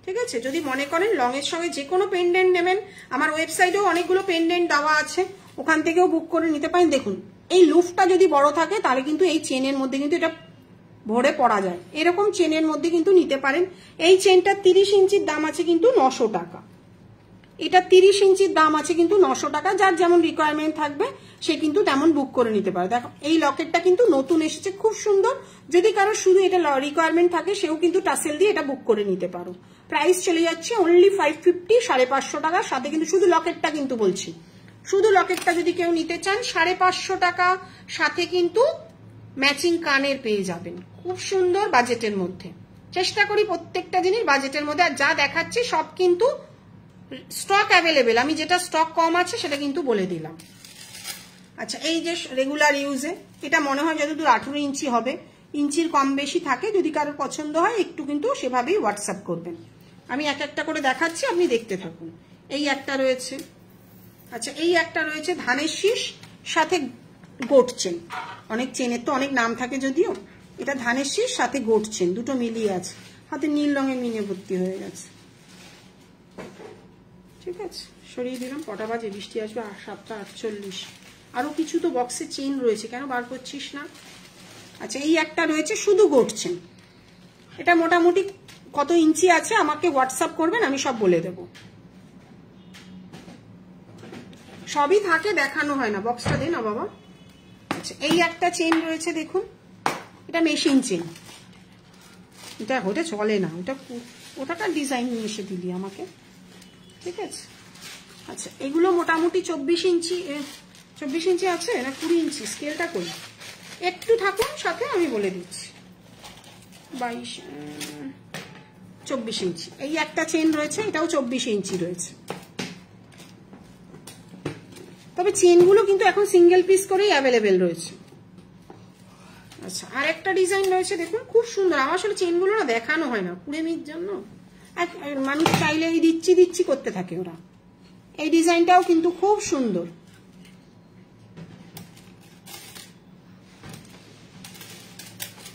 ঠিক আছে। যদি মনে করেন লং এর সঙ্গে যে কোনো পেন্ডেন্ট নেবেন, আমার ওয়েবসাইটেও অনেকগুলো পেন্ডেন্ট দেওয়া আছে, ওখান থেকেও বুক করে নিতে পারেন। দেখুন এই লুফটা যদি বড় থাকে তাহলে কিন্তু এই চেনের মধ্যে কিন্তু এটা ভরে পড়া যায়, এরকম চেনের মধ্যে কিন্তু নিতে পারেন। এই চেনটা 30 ইঞ্চির দাম আছে কিন্তু 900 টাকা, এটা 30 ইঞ্চির দাম আছে কিন্তু 900 টাকা। যার যেমন রিকোয়ারমেন্ট থাকবে সে কিন্তু তেমন বুক করে নিতে পারে। দেখো এই লকেটটা কিন্তু নতুন এসেছে, খুব সুন্দর। যদি কারো শুধু এটা রিকোয়ারমেন্ট থাকে সেও কিন্তু টাসেল দিয়ে এটা বুক করে নিতে পারো। প্রাইস চলে যাচ্ছে অনলি 550, 550 টাকা। সাথে কিন্তু শুধু লকেটটা কিন্তু বলছি, শুধু লকেটটা যদি কেউ নিতে চান 550 টাকা, সাথে কিন্তু ম্যাচিং কানের পেয়ে যাবেন, খুব সুন্দর বাজেটের মধ্যে। চেষ্টা করি প্রত্যেকটা জিনিস বাজেটের মধ্যে, আর যা দেখাচ্ছি সব কিন্তু স্টক অ্যাভেলেবেল, আমি যেটা স্টক কম আছে সেটা কিন্তু বলে দিলাম। আচ্ছা, এই যে রেগুলার ইউজে, এটা মনে হয় যতদূর 18 ইঞ্চি হবে, ইঞ্চির কম বেশি থাকে, যদি কারোর পছন্দ হয় একটু কিন্তু সেভাবেই হোয়াটসঅ্যাপ করবেন। আমি এক একটা করে দেখাচ্ছি, আপনি দেখতে থাকুন। এই একটা রয়েছে, আচ্ছা এই একটা রয়েছে ধানের শীষ সাথে গোট চেন, অনেক চেনের তো অনেক নাম থাকে যদিও, এটা ধানের শীষ সাথে গোট চেন দুটো মিলিয়ে আছে, হাতে নীল রঙের মিনে ভর্তি হয়ে গেছে, ঠিক আছে। সরিয়ে দিলাম, কটা বাজে, বৃষ্টি আসবে 7:48। আরো কিছু তো বক্সে চেন রয়েছে, কেন বার করছিস না? আচ্ছা, এই একটা রয়েছে শুধু গোট চেন, এটা মোটামুটি কত ইঞ্চি আছে আমাকে হোয়াটসঅ্যাপ করবেন, আমি সব বলে দেব। সবই থাকে, দেখানো হয় না, বক্সটা দে না বাবা। আচ্ছা, এই একটা চেন রয়েছে দেখুন, এটা মেশিন চেন, এটা ওটা চলে না, ওটাকার ডিজাইন নিয়ে এসে দিলি আমাকে, ঠিক আছে। আচ্ছা, এগুলো মোটামুটি 24 ইঞ্চি আছে না 20 ইঞ্চি, স্কেলটা করি, একটু থাকুন সাথে আমি বলে দিচ্ছি। 24 ইঞ্চি এই একটা চেন রয়েছে, এটাও 24 ইঞ্চি রয়েছে। তবে চেনগুলো কিন্তু এখন সিঙ্গেল পিস করেই অ্যাভেলেবেল রয়েছে। আচ্ছা, আর একটা ডিজাইন রয়েছে দেখুন, খুব সুন্দর। আমার আসলে চেনগুলো না দেখানো হয় না কুড়েমির জন্য, মানুষ চাইলে এই দিচ্ছি করতে থাকে ওরা। এই ডিজাইনটাও কিন্তু খুব সুন্দর।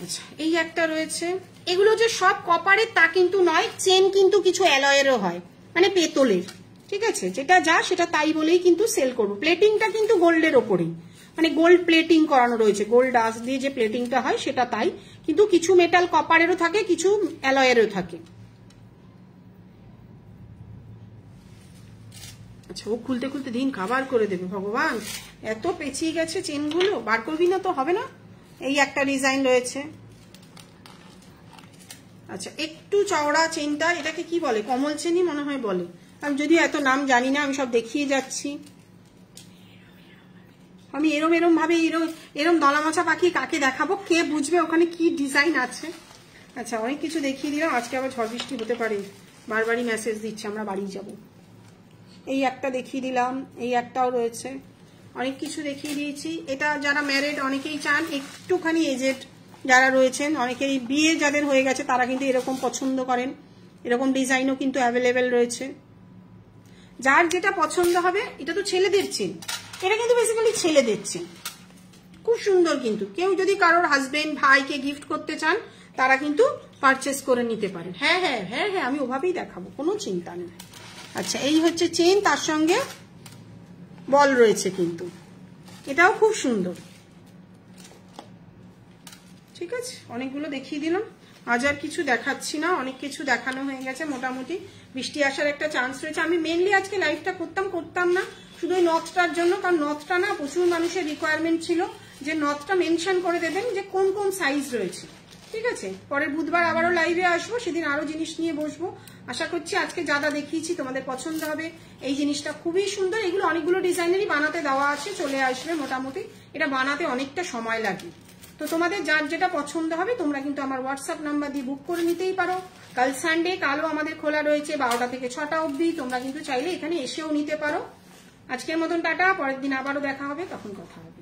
আচ্ছা, এই একটা রয়েছে, এগুলো যে সব কপারের তা কিন্তু নয়, চেন কিন্তু কিছু অ্যালয়েরও হয়, মানে পেতলের, ঠিক আছে। যেটা যা সেটা তাই বলেই কিন্তু সেল করবো। প্লেটিংটা কিন্তু গোল্ডের ওপরেই, মানে গোল্ড প্লেটিং করানো রয়েছে, গোল্ড ডাস্ট দিয়ে যে প্লেটিংটা হয় সেটা তাই, কিন্তু কিছু মেটাল কপারেরও থাকে, কিছু অ্যালয়েরও থাকে। আচ্ছা, ও খুলতে খুলতে দিন খাবার করে দেবে, ভগবান এত পেঁচিয়ে গেছে চেনগুলো, বার করবি না তো হবে না। এই একটা ডিজাইন রয়েছে। আচ্ছা, একটু চওড়া চেনটা, এটাকে কি বলে, কমল চেনই মনে হয় বলে, আমি যদিও এত নাম জানি না, আমি সব দেখিয়ে যাচ্ছি। আমি এরম ভাবে এরম দলা মাছা পাখি কাকে দেখাবো, কে বুঝবে ওখানে কি ডিজাইন আছে। আচ্ছা, অনেক কিছু দেখিয়ে দিলাম, আজকে আবার ঝড় বৃষ্টি হতে পারে, বারবারই মেসেজ দিচ্ছে আমরা বাড়ি যাব। এই একটা দেখিয়ে দিলাম, এই একটাও রয়েছে, অনেক কিছু দেখিয়ে দিয়েছি। এটা যারা ম্যারিড অনেকেই চান, একটুখানি এজেড যারা রয়েছেন, অনেকেই বিয়ে যাদের হয়ে গেছে তারা কিন্তু এরকম পছন্দ করেন, এরকম ডিজাইনও কিন্তু অ্যাভেলেবেল রয়েছে। যার যেটা পছন্দ হবে। এটা তো ছেলেদের চেন, এটা কিন্তু বেসিক্যালি ছেলেদের চেন, খুব সুন্দর। কিন্তু কেউ যদি কারোর হাজবেন্ড ভাইকে গিফট করতে চান তারা কিন্তু পারচেস করে নিতে পারেন। হ্যাঁ হ্যাঁ হ্যাঁ হ্যাঁ, আমি ওভাবেই দেখাবো, কোনো চিন্তা নেই। আচ্ছা, এই হচ্ছে চেন, তার সঙ্গে বল রয়েছে কিন্তু, এটাও খুব সুন্দর, ঠিক আছে। অনেকগুলো দেখিয়ে দিলাম, আজ আর কিছু দেখাচ্ছি না, অনেক কিছু দেখানো হয়ে গেছে মোটামুটি। বৃষ্টি আসার একটা চান্স রয়েছে। আমি মেনলি আজকে লাইভটা করতাম না শুধু ওই নথটার জন্য, কারণ নথটা না প্রচুর মানুষের রিকোয়ারমেন্ট ছিল যে নথটা মেনশন করে দেবেন যে কোন কোন সাইজ রয়েছে। ঠিক আছে, পরের বুধবার আবারও লাইভে আসবো, সেদিন আরো জিনিস নিয়ে বসবো। আশা করছি আজকে যা যা দেখিয়েছি তোমাদের পছন্দ হবে। এই জিনিসটা খুবই সুন্দর, এগুলো অনেকগুলো ডিজাইনেরই বানাতে দেওয়া আছে, চলে আসবে মোটামুটি। এটা বানাতে অনেকটা সময় লাগে, তো তোমাদের যার যেটা পছন্দ হবে তোমরা কিন্তু আমার হোয়াটসঅ্যাপ নাম্বার দিয়ে বুক করে নিতেই পারো। কাল সানডে, কালও আমাদের খোলা রয়েছে 12টা থেকে 6টা অবধি। তোমরা কিন্তু চাইলে এখানে এসেও নিতে পারো। আজকের মতন টাটা, পরের দিন আবারও দেখা হবে, তখন কথা হবে।